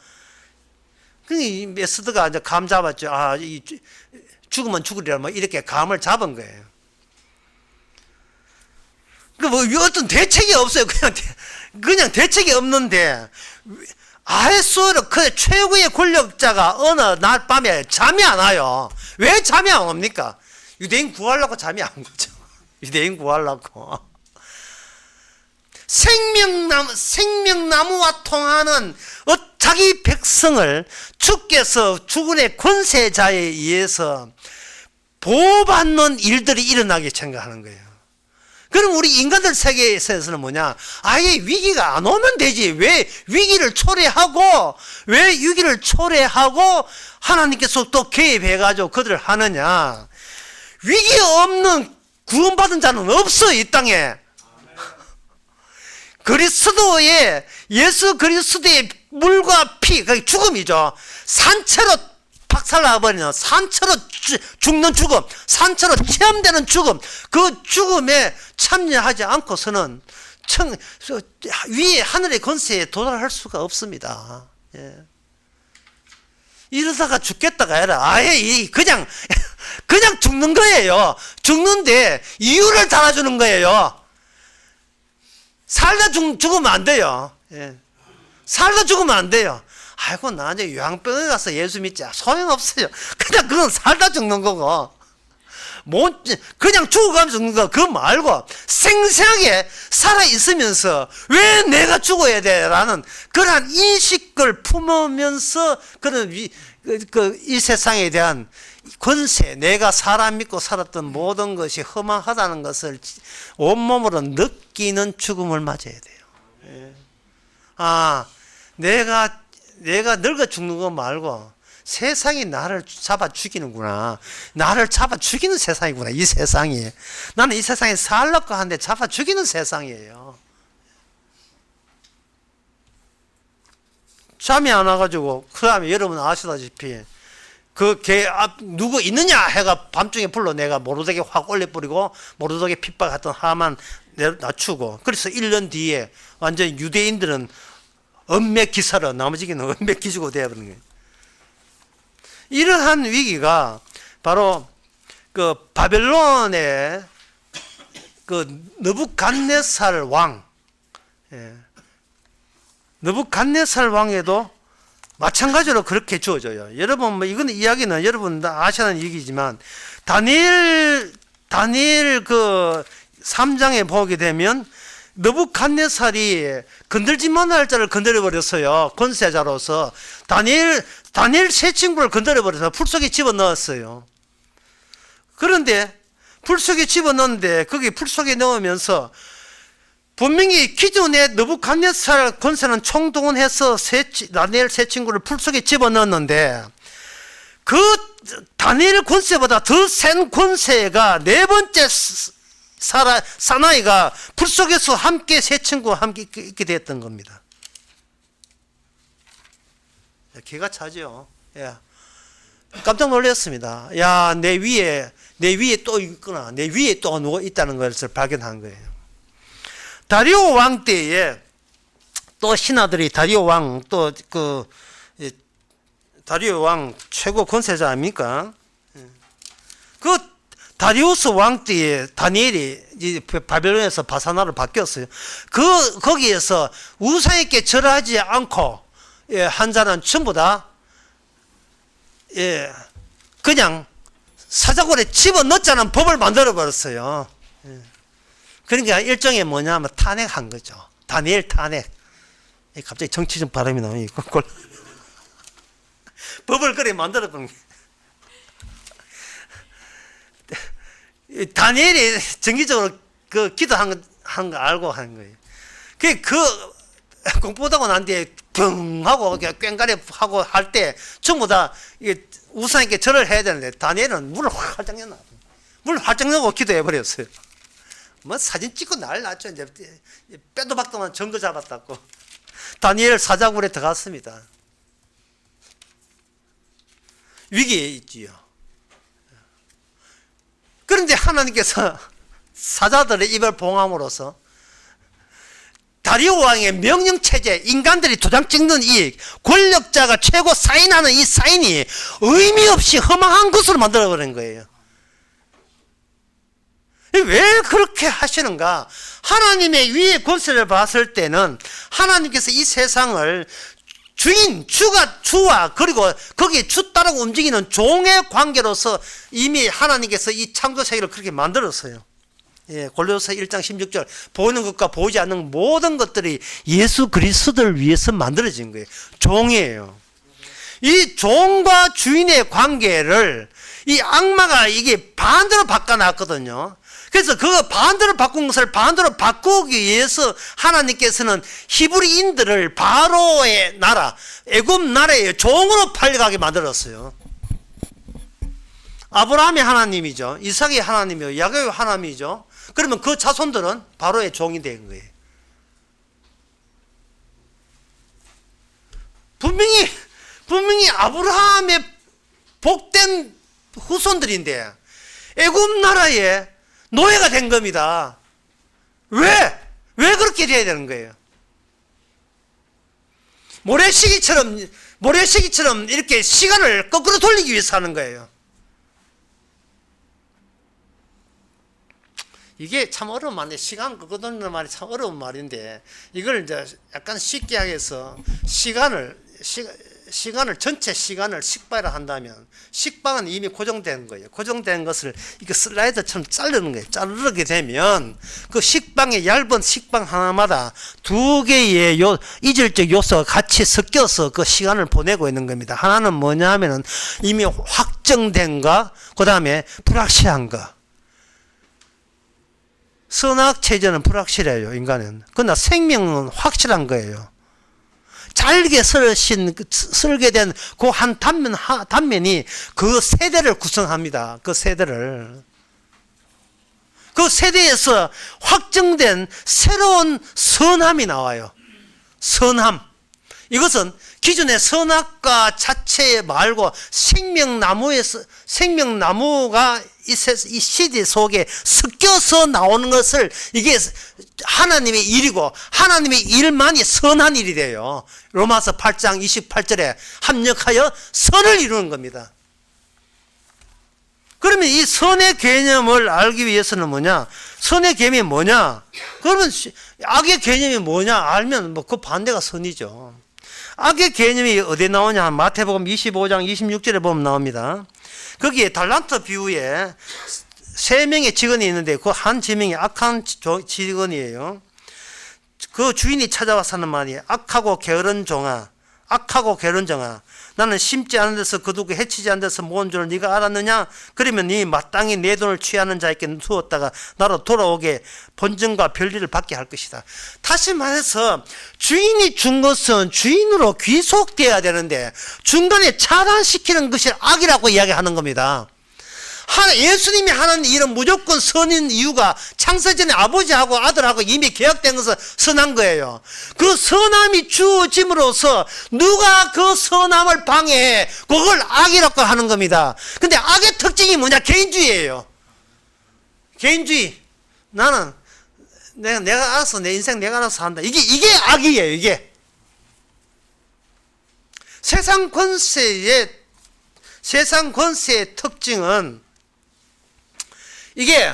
에스더가 이제 감 잡았죠. 죽으면 죽으리라 뭐 이렇게 감을 잡은 거예요. 어떤 대책이 없어요. 그냥 대책이 없는데, 아하수에로 그 최고의 권력자가 어느 날 밤에 잠이 안 와요. 왜 잠이 안 옵니까? 유대인 구하려고 잠이 안 온 거죠. 유대인 구하려고. 생명나무와 통하는 자기 백성을 주께서 주군의 권세자에 의해서 보호받는 일들이 일어나게 생각하는 거예요. 그럼 우리 인간들 세계에서는 뭐냐? 아예 위기가 안 오면 되지. 왜 위기를 초래하고 하나님께서 또 개입해가지고 그들을 하느냐? 위기 없는 구원받은 자는 없어, 이 땅에. 예수 그리스도의 물과 피, 그게 죽음이죠. 산채로 박살나버리는, 산채로 죽는 죽음, 산채로 체험되는 죽음, 그 죽음에 참여하지 않고서는 위에 하늘의 권세에 도달할 수가 없습니다. 예. 이러다가 죽겠다가 아니라 아예 그냥 죽는 거예요. 죽는데 이유를 달아주는 거예요. 살다 죽으면 안 돼요. 예. 살다 죽으면 안 돼요. 아이고, 나 이제 요양병에 가서 예수 믿자. 소용없어요. 그냥 그건 살다 죽는 거고. 그냥 죽어가면 죽는 거, 그거 말고, 생생하게 살아있으면서, 왜 내가 죽어야 돼? 라는, 그러한 인식을 품으면서, 그런 이 세상에 대한 권세, 내가 사람 믿고 살았던 모든 것이 허망하다는 것을 온몸으로 느끼는 죽음을 맞아야 돼요. 예. 내가 늙어 죽는 거 말고 세상이 나를 잡아 죽이는구나. 나를 잡아 죽이는 세상이구나. 이 세상이. 나는 이 세상에 살려고 하는데 잡아 죽이는 세상이에요. 잠이 안 와가지고, 그 다음에 여러분 아시다시피, 누구 있느냐 해가 밤중에 불러 내가 모르되게 확 올려버리고, 모르되게 핍박했던 하만 낮추고, 그래서 1년 뒤에 완전 유대인들은 은맥 기사로, 나머지는 은맥 기주고 되어버린 거예요. 이러한 위기가 바로 그 바벨론의 그 느부갓네살 왕, 느부갓네살 왕에도 마찬가지로 그렇게 주어져요. 여러분, 뭐 이건 이야기는 여러분 다 아시는 얘기지만 다니엘 그 3장에 보게 되면 느부갓네살이 건들지만 할 자를 건드려 버렸어요. 권세자로서 다니엘 세 친구를 건드려 버려서 풀 속에 집어넣었어요. 그런데 풀 속에 집어넣는데 거기 풀 속에 넣으면서 분명히 기존의 느부갓네살 권세는 총동원해서 다니엘 세 친구를 풀 속에 집어넣었는데 그 다니엘 권세보다 더 센 권세가 네 번째 사나이가 풀 속에서 함께 세 친구와 함께 있게 됐던 겁니다. 기가 차죠. 야, 깜짝 놀랐습니다. 야, 내 위에 또 있구나. 내 위에 또 누가 있다는 것을 발견한 거예요. 다리오 왕 때에 또 신하들이 다리오 왕 최고 권세자 아닙니까? 그 다리우스 왕 때에 다니엘이 바벨론에서 바사나로 바뀌었어요. 거기에서 우상에게 절하지 않고 한 자는 전부 다 그냥 사자골에 집어넣자는 법을 만들어 버렸어요. 그러니까 일종의 뭐냐면 탄핵한 거죠. 다니엘 탄핵. 갑자기 정치적 발음이 나오니 법을 그래 만들어 버린 거예요. 다니엘이 정기적으로 그 기도한 거 알고 하는 거예요. 공부하고 난 뒤에 병 하고 꽹가리 하고 할 때 전부 다 우상에게 절을 해야 되는데 다니엘은 물을 활짝 넣나. 물 활짝 넣고 기도해 버렸어요. 뭐 사진 찍고 난리 났죠. 이제 빼도 박도만 정도 잡았다고. 다니엘 사자굴에 들어갔습니다. 위기에 있지요. 그런데 하나님께서 사자들의 입을 봉함으로써 다리오 왕의 명령체제, 인간들이 도장 찍는 이 권력자가 최고 사인하는 이 사인이 의미 없이 허망한 것으로 만들어버린 거예요. 왜 그렇게 하시는가? 하나님의 위의 권세를 봤을 때는 하나님께서 이 세상을 주와 그리고 거기에 주 따라 움직이는 종의 관계로서 이미 하나님께서 이 창조 세계를 그렇게 만들었어요. 골로새 1장 16절 보이는 것과 보이지 않는 모든 것들이 예수 그리스도를 위해서 만들어진 거예요. 종이에요. 이 종과 주인의 관계를 이 악마가 이게 반대로 바꿔놨거든요. 그래서 그 반대로 바꾼 것을 반대로 바꾸기 위해서 하나님께서는 히브리인들을 바로의 나라, 애굽 나라의 종으로 팔려가게 만들었어요. 아브라함의 하나님이죠. 이삭의 하나님이요. 야곱의 하나님이죠. 그러면 그 자손들은 바로의 종이 된 거예요. 분명히 아브라함의 복된 후손들인데 애굽 나라에 노예가 된 겁니다. 왜 그렇게 돼야 되는 거예요? 모래시계처럼 이렇게 시간을 거꾸로 돌리기 위해서 하는 거예요. 이게 참 어려운 말인데, 시간 거꾸로 돌리는 말이 참 어려운 말인데, 이걸 이제 약간 쉽게 하기 위해서 전체 시간을 식빵이라 한다면 식빵은 이미 고정된 거예요. 고정된 것을 이렇게 슬라이드처럼 자르는 거예요. 자르게 되면 그 식빵의 얇은 식빵 하나마다 두 개의 이질적 요소가 같이 섞여서 그 시간을 보내고 있는 겁니다. 하나는 뭐냐 하면은 이미 확정된 거, 그 다음에 불확실한 거. 선악체제는 불확실해요, 인간은. 그러나 생명은 확실한 거예요. 잘게 썰게 된 그 한 단면이 그 세대를 구성합니다. 그 세대를. 그 세대에서 확정된 새로운 선함이 나와요. 선함. 이것은 기존의 선악과 자체 말고 생명나무가 이 시대 속에 섞여서 나오는 것을, 이게 하나님의 일이고 하나님의 일만이 선한 일이 돼요. 로마서 8장 28절에 합력하여 선을 이루는 겁니다. 그러면 이 선의 개념을 알기 위해서는 뭐냐? 선의 개념이 뭐냐? 그러면 악의 개념이 뭐냐? 알면 뭐 그 반대가 선이죠. 악의 개념이 어디에 나오냐? 마태복음 25장 26절에 보면 나옵니다. 거기에 달란트 비유에 세 명의 직원이 있는데 그 한 직원이 악한 직원이에요. 그 주인이 찾아와서 하는 말이, 악하고 게으른 종아, 나는 심지 않은 데서 거두고 해치지 않은 데서 모은 줄 네가 알았느냐? 그러면 네 마땅히 내 돈을 취하는 자에게 두었다가 나로 돌아오게 본전과 별일을 받게 할 것이다. 다시 말해서 주인이 준 것은 주인으로 귀속되어야 되는데 중간에 차단시키는 것이 악이라고 이야기하는 겁니다. 예수님이 하는 일은 무조건 선인 이유가 창세전에 아버지하고 아들하고 이미 계약된 것은 선한 거예요. 그 선함이 주어짐으로써 누가 그 선함을 방해해, 그걸 악이라고 하는 겁니다. 근데 악의 특징이 뭐냐? 개인주의예요. 개인주의. 나는 내가 알아서, 내 인생 내가 알아서 한다. 이게 악이에요. 이게 세상 권세의 특징은, 이게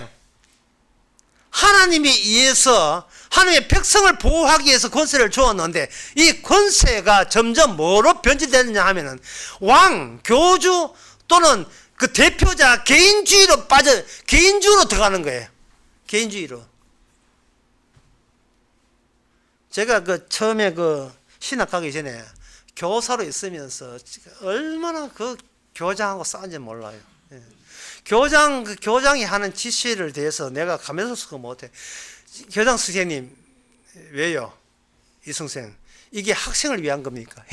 하나님에 의해서 하나님의 백성을 보호하기 위해서 권세를 주었는데, 이 권세가 점점 뭐로 변질되느냐 하면은 왕, 교주 또는 그 대표자 개인주의로 개인주의로 들어가는 거예요. 개인주의로. 제가 그 처음에 그 신학 가기 전에 교사로 있으면서 얼마나 그 교장하고 싸운지 몰라요. 교장이 하는 지시를 대해서 내가 가면서 수고 못해. 교장 선생님, 왜요? 이승생, 이게 학생을 위한 겁니까?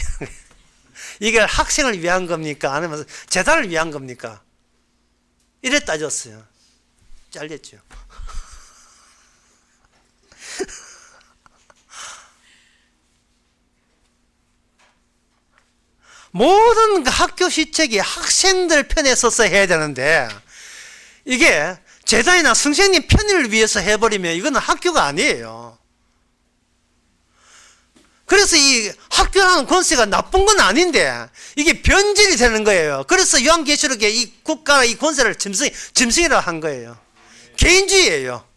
이게 학생을 위한 겁니까? 아니면 재단을 위한 겁니까? 이래 따졌어요. 잘렸죠. 모든 학교 시책이 학생들 편에 서서 해야 되는데, 이게 제자이나 선생님 편의를 위해서 해버리면 이거는 학교가 아니에요. 그래서 이 학교라는 권세가 나쁜 건 아닌데 이게 변질이 되는 거예요. 그래서 요한계시록에 이 국가나 이 권세를 짐승이라고 한 거예요. 개인주의예요.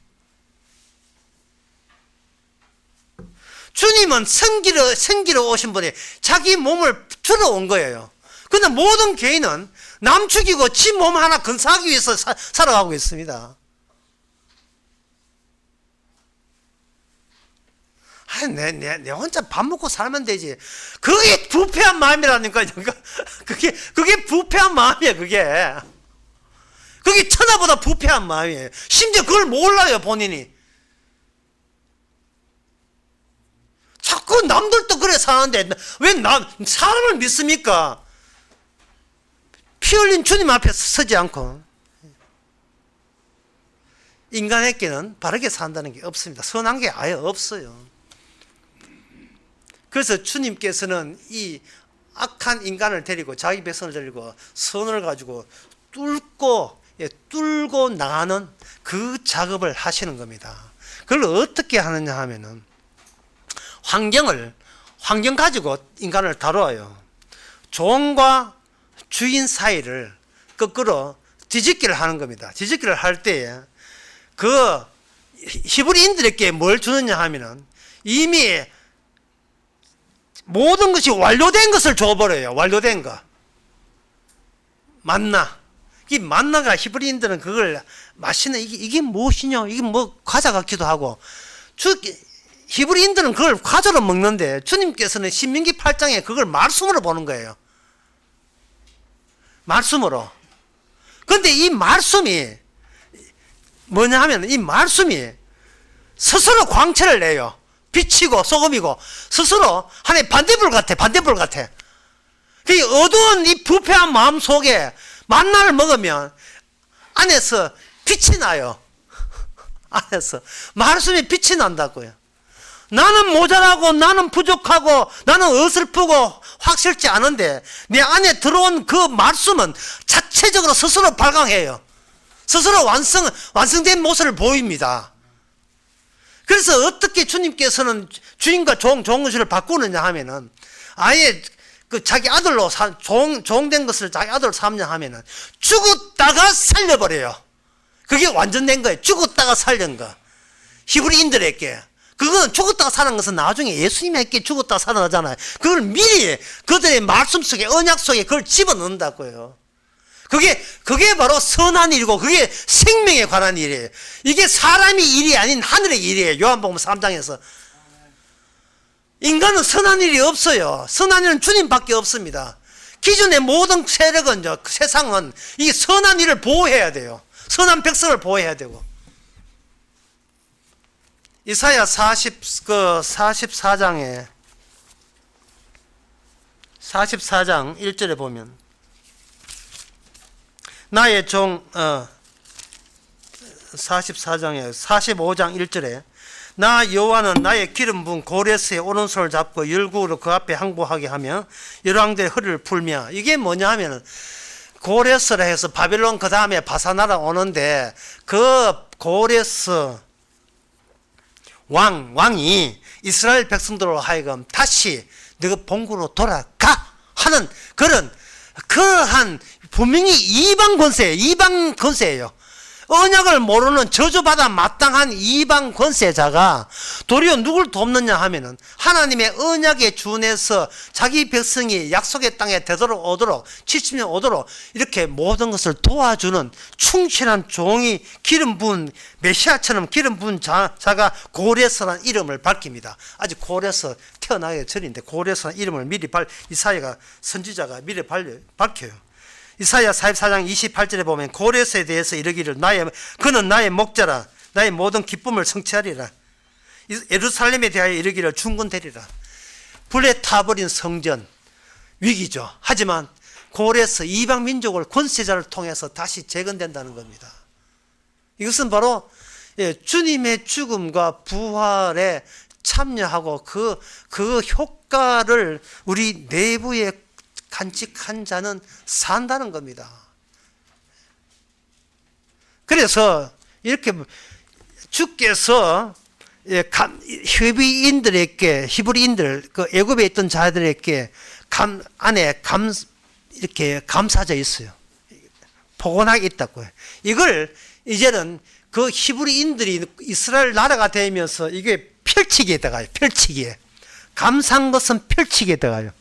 주님은 생기러 오신 분이 자기 몸을 주러 온 거예요. 근데 모든 개인은 남 죽이고 지 몸 하나 건사하기 위해서 살아가고 있습니다. 내 혼자 밥 먹고 살면 되지. 그게 부패한 마음이라니까요. 그게 부패한 마음이에요. 그게 천하보다 부패한 마음이에요. 심지어 그걸 몰라요, 본인이. 자꾸 남들도 그래 사는데 왜 사람을 믿습니까? 피 흘린 주님 앞에 서지 않고. 인간에게는 바르게 산다는 게 없습니다. 선한 게 아예 없어요. 그래서 주님께서는 이 악한 인간을 데리고, 자기 백성을 데리고 선을 가지고 뚫고 나가는 그 작업을 하시는 겁니다. 그걸 어떻게 하느냐 하면은 환경 가지고 인간을 다뤄요. 종과 주인 사이를 거꾸로 뒤집기를 하는 겁니다. 뒤집기를 할 때에 그 히브리인들에게 뭘 주느냐 하면은 이미 모든 것이 완료된 것을 줘버려요. 완료된 거. 만나. 이 만나가 히브리인들은 그걸 마시는 이게 무엇이냐? 이게 뭐 과자 같기도 하고. 히브리인들은 그걸 과자로 먹는데 주님께서는 신명기 8장에 그걸 말씀으로 보는 거예요. 말씀으로. 그런데 이 말씀이 뭐냐 하면 이 말씀이 스스로 광채를 내요. 빛이고 소금이고 스스로 하나의 반대불 같아. 반대불 같아. 이 어두운 이 부패한 마음 속에 만나를 먹으면 안에서 빛이 나요. 안에서 말씀이 빛이 난다고요. 나는 모자라고 나는 부족하고 나는 어설프고 확실치 않은데 내 안에 들어온 그 말씀은 자체적으로 스스로 발광해요. 스스로 완성된 모습을 보입니다. 그래서 어떻게 주님께서는 주인과 종것을 바꾸느냐 하면은 아예 그 자기 아들로 종된 것을 자기 아들로 삼냐 하면은 죽었다가 살려버려요. 그게 완전된 거예요. 죽었다가 살린 거. 히브리인들에게. 그건 죽었다가 사는 것은 나중에 예수님에게 죽었다가 살아나잖아요. 그걸 미리 그들의 말씀 속에 언약 속에 그걸 집어넣는다고요. 그게 바로 선한 일이고 그게 생명에 관한 일이에요. 이게 사람의 일이 아닌 하늘의 일이에요. 요한복음 3장에서. 인간은 선한 일이 없어요. 선한 일은 주님밖에 없습니다. 기존의 모든 세력은 세상은 이 선한 일을 보호해야 돼요. 선한 백성을 보호해야 되고. 이사야 44장에 44장 1절에 보면 나의 종 44장에 45장 1절에 나 여호와는 나의 기름 부은 고레스의 오른손을 잡고 열국으로 그 앞에 항복하게 하며 열왕들의 허리를 풀며. 이게 뭐냐 하면 고레스라 해서 바빌론 그 다음에 바사나라 오는데 그 고레스 왕이 이스라엘 백성들로 하여금 다시 너가 본국으로 돌아가 하는 그러한 분명히 이방 권세예요. 언약을 모르는 저주받아 마땅한 이방 권세자가 도리어 누굴 돕느냐 하면은 하나님의 언약에 준해서 자기 백성이 약속의 땅에 되돌아오도록 70년 오도록 이렇게 모든 것을 도와주는 충실한 종이 기름 부은 메시아처럼 기름 부은 자가 고레스라는 이름을 밝힙니다. 아직 고레스 태어나기 전인데 고레스라는 이름을 미리 이사야가 선지자가 미리 밝혀요. 이사야 44장 28절에 보면 고레스에 대해서 이르기를 그는 나의 목자라 나의 모든 기쁨을 성취하리라. 예루살렘에 대하여 이르기를 중건되리라. 불에 타버린 성전 위기죠. 하지만 고레스 이방 민족을 권세자를 통해서 다시 재건된다는 겁니다. 이것은 바로 주님의 죽음과 부활에 참여하고 그 효과를 우리 내부에 간직한 자는 산다는 겁니다. 그래서 이렇게 주께서 히브리인들 그 애굽에 있던 자들에게 이렇게 감싸져 있어요. 포근하게 있다고요. 이걸 이제는 그 히브리인들이 이스라엘 나라가 되면서 이게 펼치기에 들어가요. 펼치기에. 감싼 것은 펼치기에 들어가요.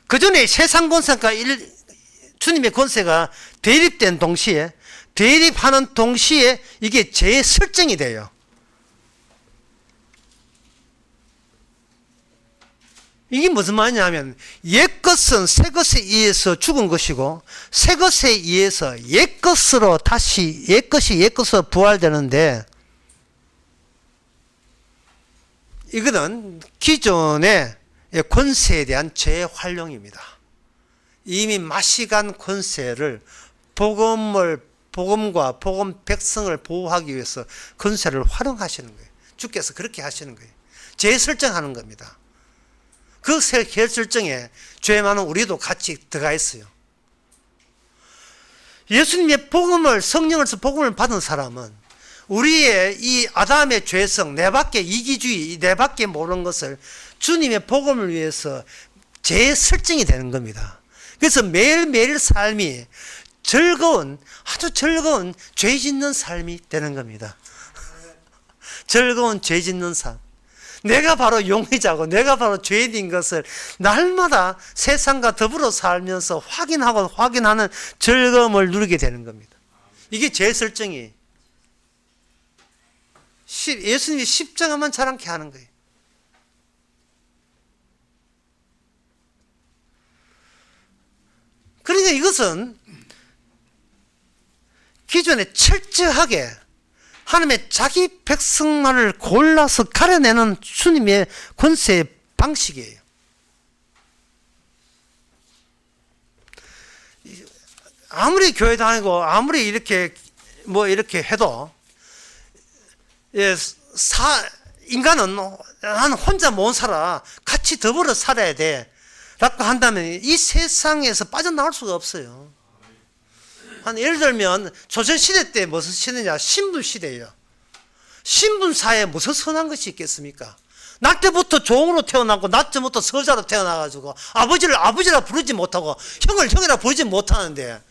그 전에 세상 권세가 주님의 권세가 대립하는 동시에 이게 재설정이 돼요. 이게 무슨 말이냐 하면 옛 것은 새 것에 의해서 죽은 것이고 새 것에 의해서 옛 것으로 다시 옛 것이 옛 것으로 부활되는데 이거는 기존의 권세에 대한 재활용입니다. 이미 마시간 권세를 복음과 복음 백성을 보호하기 위해서 권세를 활용하시는 거예요. 주께서 그렇게 하시는 거예요. 재설정하는 겁니다. 그 재설정에 죄 많은 우리도 같이 들어가 있어요. 예수님의 성령으로서 복음을 받은 사람은 우리의 이 아담의 죄성, 내 밖에 이기주의, 내 밖에 모르는 것을 주님의 복음을 위해서 재설정이 되는 겁니다. 그래서 매일매일 삶이 아주 즐거운 죄 짓는 삶이 되는 겁니다. 즐거운 죄 짓는 삶. 내가 바로 용의자고 내가 바로 죄인인 것을 날마다 세상과 더불어 살면서 확인하고 확인하는 즐거움을 누리게 되는 겁니다. 이게 제 설정이에요. 예수님이 십자가만 자랑케 하는 거예요. 그러니까 이것은 기존에 철저하게 하나님의 자기 백성만을 골라서 가려내는 주님의 권세의 방식이에요. 아무리 교회 다니고 아무리 이렇게 이렇게 해도 인간은 나는 혼자 못 살아. 같이 더불어 살아야 돼. 라고 한다면 이 세상에서 빠져나올 수가 없어요. 예를 들면 조선시대 때 무슨 시대냐? 신분시대예요. 신분사회에 무슨 선한 것이 있겠습니까? 날 때부터 종으로 태어나고 날 때부터 서자로 태어나가지고 아버지를 아버지라 부르지 못하고 형을 형이라 부르지 못하는데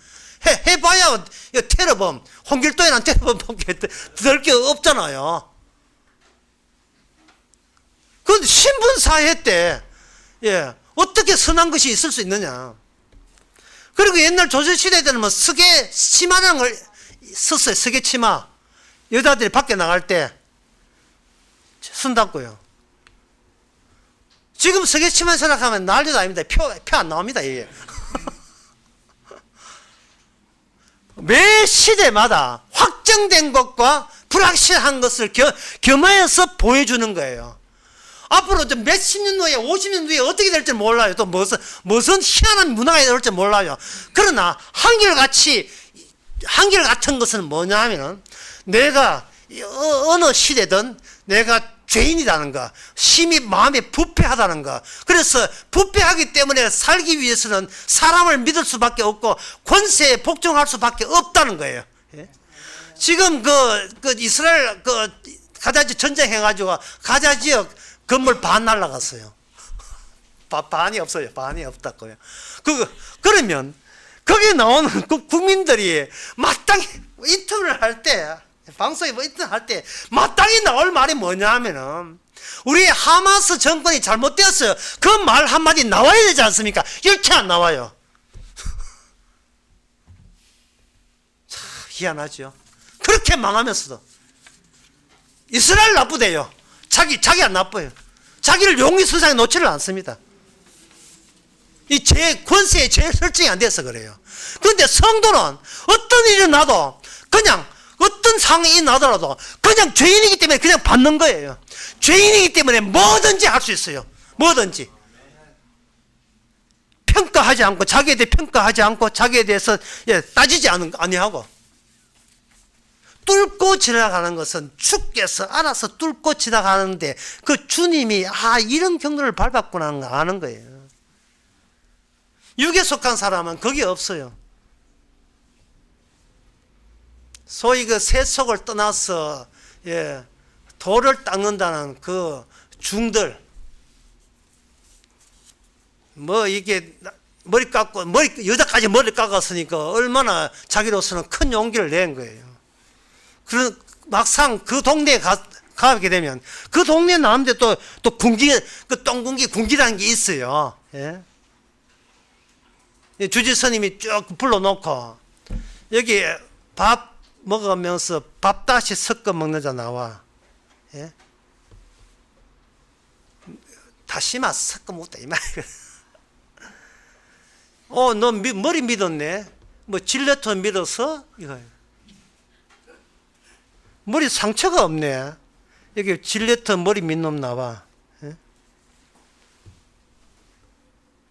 해봐야 테러범, 홍길동이란 테러범밖에 들 게 없잖아요. 그런데 신분사회 때 어떻게 선한 것이 있을 수 있느냐? 그리고 옛날 조선시대 때는 스게 치마라는 걸 썼어요. 스게 치마. 여자들이 밖에 나갈 때 쓴다고요. 지금 스게 치마 생각하면 난리도 아닙니다. 표 안 나옵니다. 이게. 매 시대마다 확정된 것과 불확실한 것을 겸하여서 보여주는 거예요. 앞으로 몇십 년 후에 50년 후에 어떻게 될지 몰라요. 또 무슨 희한한 문화가 될지 몰라요. 그러나 한결같은 것은 뭐냐면 내가 어느 시대든 내가 죄인이라는 거, 심히 마음에 부패하다는 거. 그래서 부패하기 때문에 살기 위해서는 사람을 믿을 수밖에 없고 권세에 복종할 수밖에 없다는 거예요. 지금 그 이스라엘 가자 전쟁해가지고 가자 지역 건물 반 날라갔어요. 반이 없어요. 반이 없다고요. 그러면 거기에 나오는 국민들이 마땅히 인터뷰를 할 때, 방송에 인터뷰 할 때 마땅히 나올 말이 뭐냐면은 우리 하마스 정권이 잘못되었어요. 그 말 한마디 나와야 되지 않습니까? 이렇게 안 나와요. 참 희한하죠. 그렇게 망하면서도 이스라엘 나쁘대요. 자기 안 나빠요. 자기를 용의 수상에 놓지를 않습니다. 이 권세의 설정이 안 돼서 그래요. 그런데 성도는 어떤 일이 나도 그냥 어떤 상황이 나더라도 그냥 죄인이기 때문에 그냥 받는 거예요. 죄인이기 때문에 뭐든지 할 수 있어요. 뭐든지. 평가하지 않고 자기에 대해 평가하지 않고 자기에 대해서 따지지 아니하고 뚫고 지나가는 것은 주께서 알아서 뚫고 지나가는데 그 주님이 이런 경로를 밟았구나 하는 거 아는 거예요. 육에 속한 사람은 거기 없어요. 소위 그 세속을 떠나서 돌을 닦는다는 그 중들 이게 머리 깎고 여자까지 머리 깎았으니까 얼마나 자기로서는 큰 용기를 낸 거예요. 그런 막상 그 동네에 가게 되면 그 동네 나오는데 또 군기 똥군기 군기라는 게 있어요. 주지스님이 쭉 불러놓고 여기 밥 먹으면서 밥 다시 섞어 먹는 자 나와. 다시마 섞어 먹다 이 말이야. 너 머리 믿었네. 질레토 믿어서 이거예요. 머리 상처가 없네. 여기 질레트 머리 민놈 나와.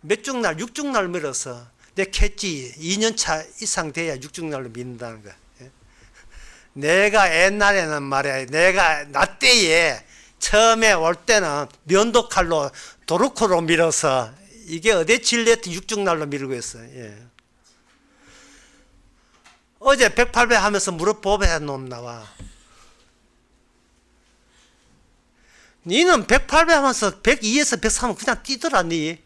몇 중날, 6중날 밀어서 내 캐치 2년차 이상 돼야 6중날로 믿는다는 거야. 내가 옛날에는 말이야, 나 때에 처음에 올 때는 면도칼로 도르코로 밀어서 이게 어디 질레트 6중날로 밀고 있어. 어제 108배 하면서 무릎 보배한 놈 나와. 니는 108배 하면서 102에서 103은 그냥 뛰더라, 니.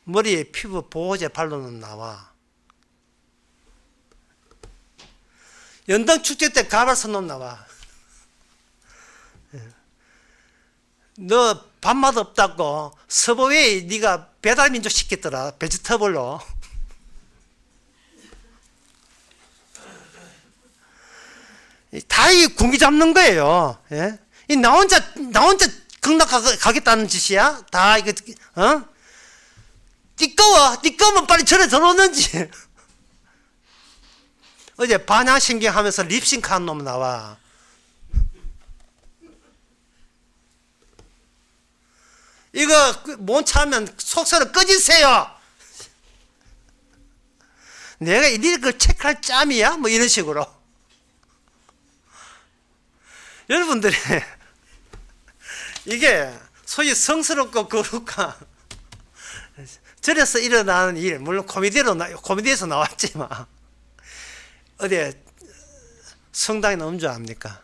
머리에 피부 보호제 발로는 나와. 연당 축제 때 가발 쓴 놈 나와. 너 밥맛 없다고 서버웨이 네가 배달민족 시켰더라. 베지터블로. 다 이 군기 잡는 거예요. 예? 나 혼자 극락가겠다는 짓이야? 다 이거 띠꺼우면 빨리 절에 들어오는지. 어제 반야신경 하면서 립싱크 한 놈 나와. 이거 못 참으면 속설을 꺼지세요. 내가 이걸 체크할 짬이야? 뭐 이런 식으로. 여러분들이 이게 소위 성스럽고 거룩한 절에서 일어나는 일, 물론 코미디에서 나왔지만 어디 성당에는 없는 줄 압니까?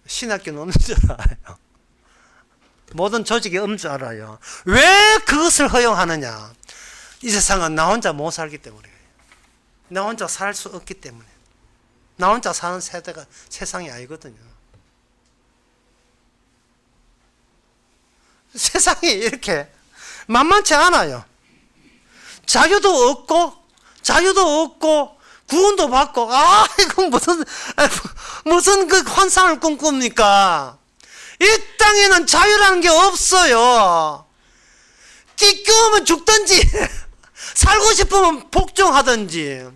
신학교는 없는 줄 알아요. 모든 조직이 없는 줄 알아요. 왜 그것을 허용하느냐? 이 세상은 나 혼자 못 살기 때문에, 나 혼자 살 수 없기 때문에, 나 혼자 사는 세대가 세상이 아니거든요. 세상이 이렇게 만만치 않아요. 자유도 없고 구원도 받고, 이건 무슨 그 환상을 꿈꿉니까? 이 땅에는 자유라는 게 없어요. 띠끼우면 죽든지 살고 싶으면 복종하든지.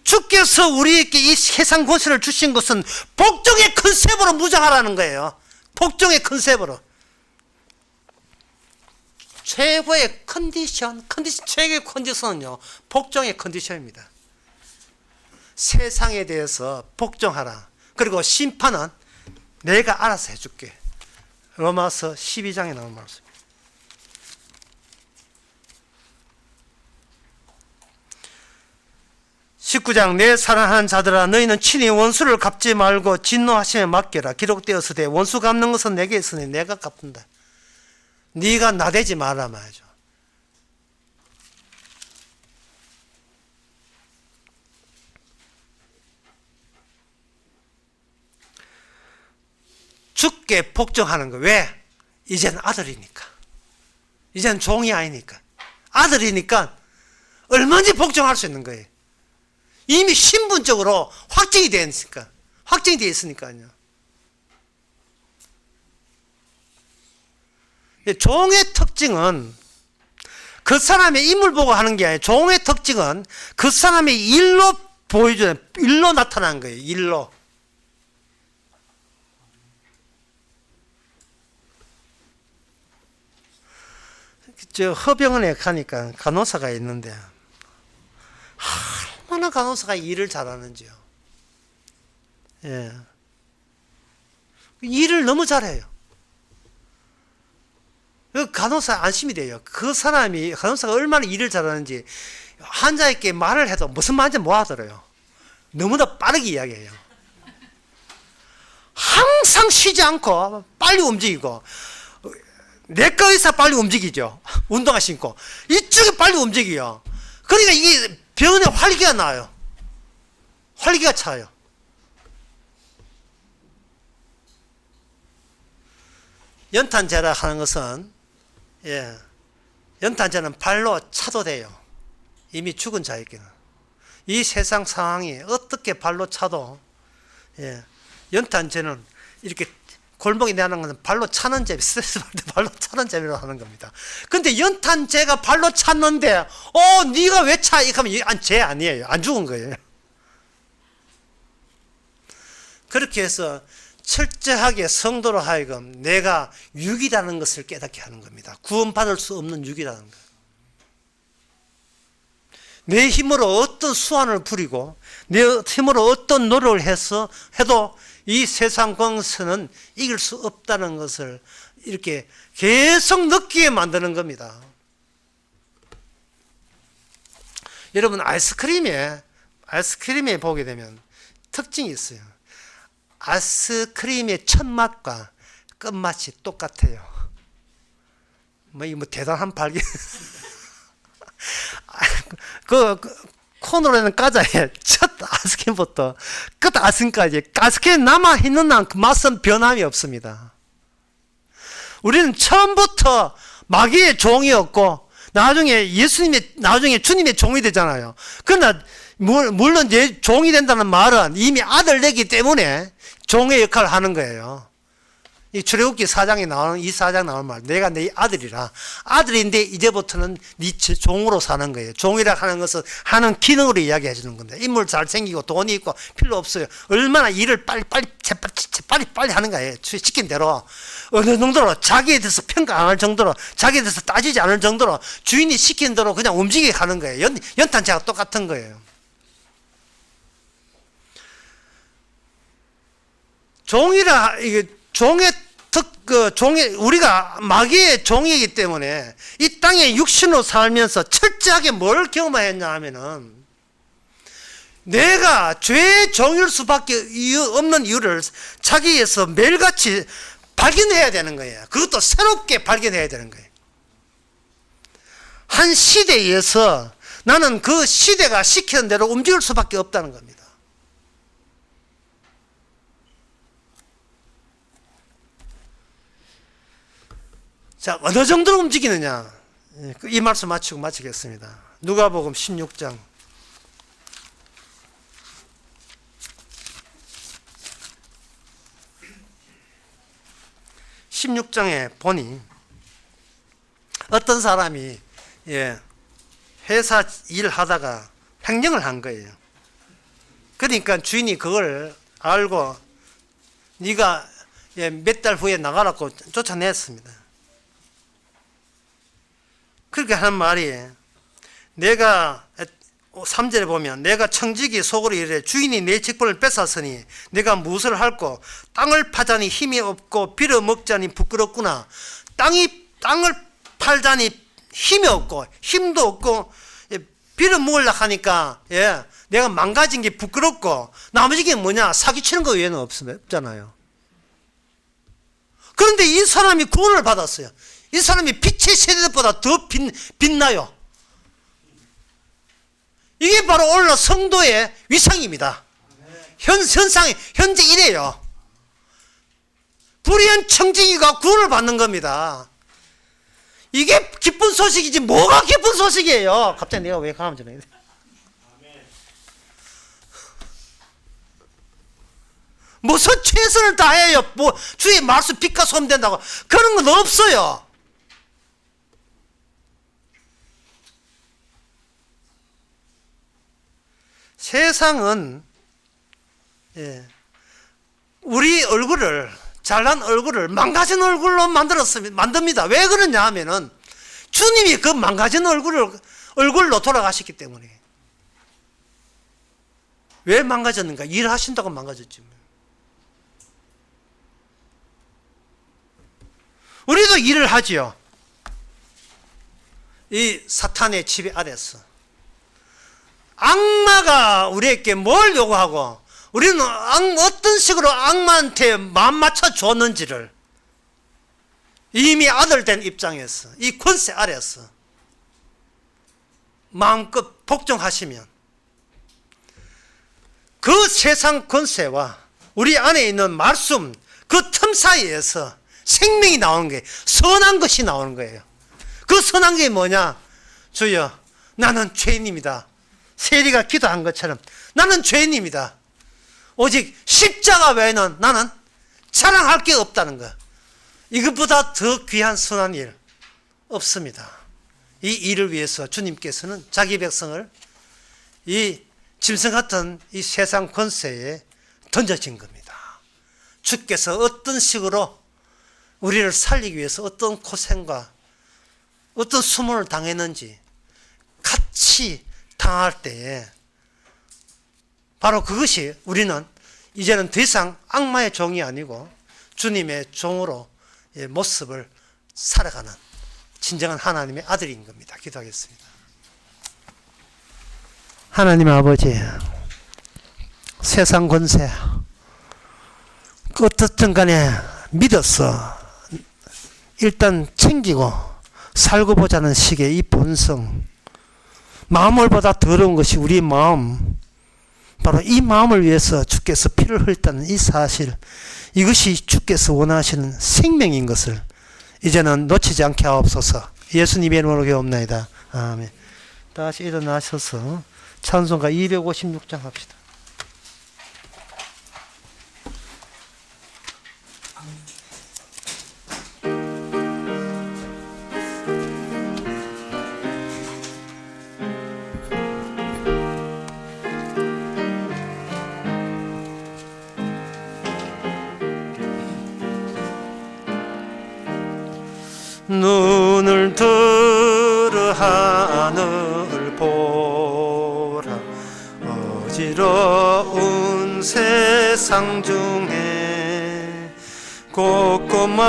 주께서 우리에게 이 세상 권세를 주신 것은 복종의 컨셉으로 무장하라는 거예요. 복종의 컨셉으로. 최고의 최고의 컨디션은요, 복종의 컨디션입니다. 세상에 대해서 복종하라. 그리고 심판은 내가 알아서 해줄게. 로마서 12장에 나온 말씀입니다. (19장) 내 사랑하는 자들아, 너희는 친히 원수를 갚지 말고 진노하심에 맡겨라. 기록되었으되 원수 갚는 것은 내게 있으니 내가 갚는다. 네가 나대지 말라 말이죠. 주께 복종하는 거. 왜? 이제는 아들이니까. 이제는 종이 아니니까. 아들이니까 얼마든지 복종할 수 있는 거예요. 이미 신분적으로 확정이 되어 있으니까. 확정이 되어 있으니까요. 종의 특징은 그 사람의 인물 보고 하는 게 아니에요. 종의 특징은 그 사람의 일로 보여줘요. 일로 나타나는 거예요. 일로. 저 허병원에 가니까 간호사가 있는데 얼마나 간호사가 일을 잘하는지요. 예. 일을 너무 잘해요. 간호사 안심이 돼요. 그 사람이, 간호사가 얼마나 일을 잘하는지 환자에게 말을 해도 무슨 말인지 못 알아들어요. 너무나 빠르게 이야기해요. 항상 쉬지 않고 빨리 움직이고, 내과 의사 빨리 움직이죠. 운동화 신고. 이쪽이 빨리 움직여요. 그러니까 이게 병원에 활기가 나요. 활기가 차요. 연탄재라 하는 것은, 연탄재는 발로 차도 돼요. 이미 죽은 자에게는. 이 세상 상황이 어떻게 발로 차도, 연탄재는 이렇게 골목이 내는 것은 발로 차는 재미, 스트레스 받을 때 발로 차는 재미로 하는 겁니다. 근데 연탄재가 발로 찼는데, 네가 왜 차? 이렇게 하면 재 아니에요. 안 죽은 거예요. 그렇게 해서 철저하게 성도로 하여금 내가 육이라는 것을 깨닫게 하는 겁니다. 구원받을 수 없는 육이라는 거예요. 내 힘으로 어떤 수완을 부리고 내 힘으로 어떤 노력을 해도 이 세상 권세는 이길 수 없다는 것을 이렇게 계속 느끼게 만드는 겁니다. 여러분, 아이스크림에 보게 되면 특징이 있어요. 아이스크림의 첫 맛과 끝맛이 똑같아요. 뭐 대단한 발견. 코너로는 까자에 첫 아이스크림부터 끝 아이스크림까지 아이스크림 남아있는 한 그 맛은 변함이 없습니다. 우리는 처음부터 마귀의 종이었고 나중에 주님의 종이 되잖아요. 그러나 물론 이제 종이 된다는 말은 이미 아들 되기 때문에 종의 역할을 하는 거예요. 이 출애굽기 4장에 나오는 이 4장 나오는 말, 내가 네 아들이라. 아들인데 이제부터는 네 종으로 사는 거예요. 종이라 하는 것은 하는 기능으로 이야기해 주는 건데, 인물 잘생기고 돈이 있고 필요 없어요. 얼마나 일을 빨리 하는 거예요. 시킨 대로. 어느 정도로 자기에 대해서 평가 안 할 정도로, 자기에 대해서 따지지 않을 정도로 주인이 시킨 대로 그냥 움직이게 하는 거예요. 연탄재가 똑같은 거예요. 종이라, 이게 우리가 마귀의 종이기 때문에 이 땅에 육신으로 살면서 철저하게 뭘 경험했냐 하면은, 내가 죄의 종일 수밖에 없는 이유를 자기에서 매일같이 발견해야 되는 거예요. 그것도 새롭게 발견해야 되는 거예요. 한 시대에서 나는 그 시대가 시키는 대로 움직일 수밖에 없다는 겁니다. 자, 어느 정도로 움직이느냐? 이 말씀 마치겠습니다. 누가복음 16장. 16장에 보니 어떤 사람이 회사 일하다가 횡령을 한 거예요. 그러니까 주인이 그걸 알고 네가 몇 달 후에 나가라고 쫓아냈습니다. 그렇게 하는 말이, 내가 3절에 보면 내가 청지기 속으로 이르되 주인이 내 직분을 뺏었으니 내가 무엇을 할꼬? 땅을 파자니 힘이 없고 빌어먹자니 부끄럽구나. 땅을 팔자니 힘이 없고 힘도 없고 빌어먹으려고 하니까 내가 망가진 게 부끄럽고 나머지 게 뭐냐? 사기치는 거 외에는 없잖아요. 그런데 이 사람이 구원을 받았어요. 이 사람이 빛의 세대보다 더 빛나요. 이게 바로 오늘날 성도의 위상입니다. 현상이 현재 이래요. 불의한 청지기가 구원을 받는 겁니다. 이게 기쁜 소식이지 뭐가 기쁜 소식이에요. 갑자기 내가 왜 가면 전해? 무슨 최선을 다해요. 뭐 주의 말씀 빛과 소음 된다고 그런 건 없어요. 세상은 우리 얼굴을, 잘난 얼굴을 망가진 얼굴로 만듭니다. 왜 그러냐 하면은 주님이 그 망가진 얼굴로 돌아가셨기 때문에. 왜 망가졌는가? 일하신다고 망가졌지. 우리도 일을 하지요. 이 사탄의 지배 아래서. 악마가 우리에게 뭘 요구하고 우리는 어떤 식으로 악마한테 마음 맞춰 줬는지를 이미 아들 된 입장에서 이 권세 아래서 마음껏 복종하시면 그 세상 권세와 우리 안에 있는 말씀 그 틈 사이에서 생명이 나오는 게 선한 것이 나오는 거예요. 그 선한 게 뭐냐? 주여, 나는 죄인입니다. 세리가 기도한 것처럼 나는 죄인입니다. 오직 십자가 외에는 나는 자랑할 게 없다는 것. 이것보다 더 귀한 선한 일 없습니다. 이 일을 위해서 주님께서는 자기 백성을 이 짐승 같은 이 세상 권세에 던져진 겁니다. 주께서 어떤 식으로 우리를 살리기 위해서 어떤 고생과 어떤 수모를 당했는지 같이 당할 때에 바로 그것이 우리는 이제는 더 이상 악마의 종이 아니고 주님의 종으로 모습을 살아가는 진정한 하나님의 아들인 겁니다. 기도하겠습니다. 하나님 아버지, 세상 권세 어떻든 간에 믿어서 일단 챙기고 살고 보자는 식의 이 본성, 마음을보다 더러운 것이 우리 마음, 바로 이 마음을 위해서 주께서 피를 흘렸다는 이 사실, 이것이 주께서 원하시는 생명인 것을 이제는 놓치지 않게 하옵소서. 예수님의 이름으로 기도옵나이다. 아멘. 다시 일어나셔서 찬송가 256장 합시다. 눈을 들어 하늘 보라. 어지러운 세상 중에 곳곳마다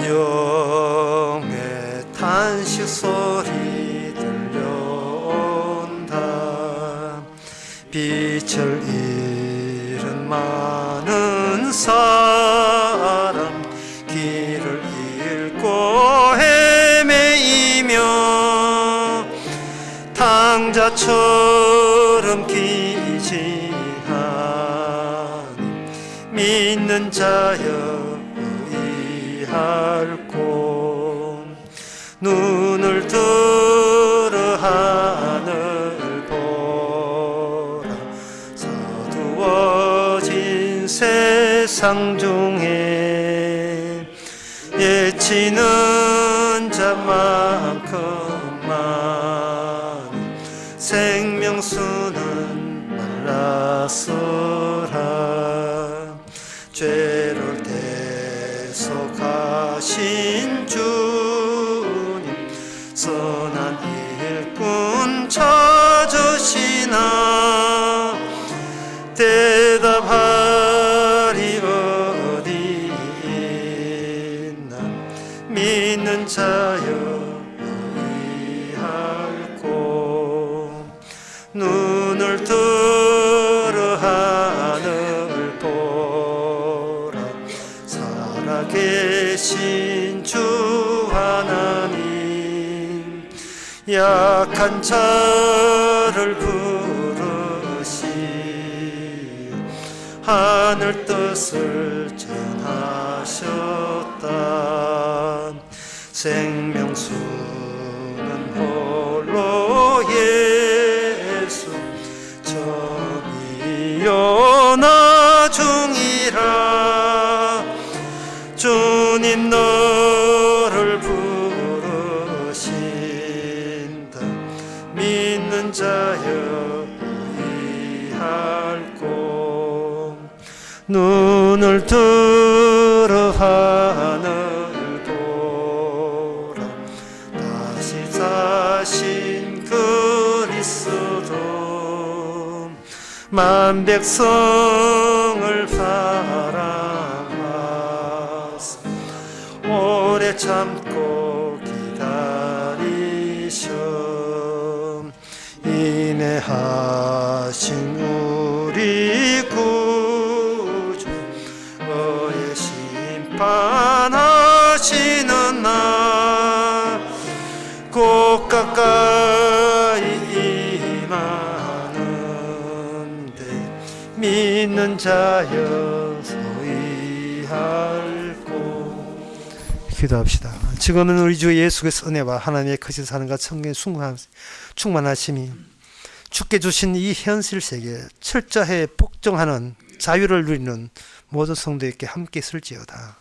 영의 탄식 소리 들려온다. 빛을 잃은 많은 사람, 길을 잃고 헤매이며 탕자처럼 기지하니 믿는 자여 의할고. 눈을 들어 하늘 보라. 서두어진 세상 중에 예치는 자만큼만 생명수는 말랐으라. 죄를 대속하신 주님, 선한 일꾼 찾으시나. 대답하리 어디 있나. 믿는 자여 의할고. 눈을 들어 하늘 보라. 살아계신 주 하나님, 약한 자를 부르시 하늘 뜻을 전하셨다. 생명수는 홀로 예수 점이요 나중이라. 주님 너를 부르신다. 믿는 자여 의할고. 눈을 들어 하늘 보라. 다시 사신 그리스도, 만 백성을 사랑하사 오래 참고 기다리셔. 인내하신 우리 구주, 너의 심판하시는 날 곧 가까이 임하는데 믿는 자여 소이할고. 기도합시다. 지금은 우리 주 예수의 은혜와 하나님의 크신 사랑과 성령의 충만하심이 주께 주신 이 현실 세계에 철저히 복종하는 자유를 누리는 모든 성도에게 함께 있을지어다.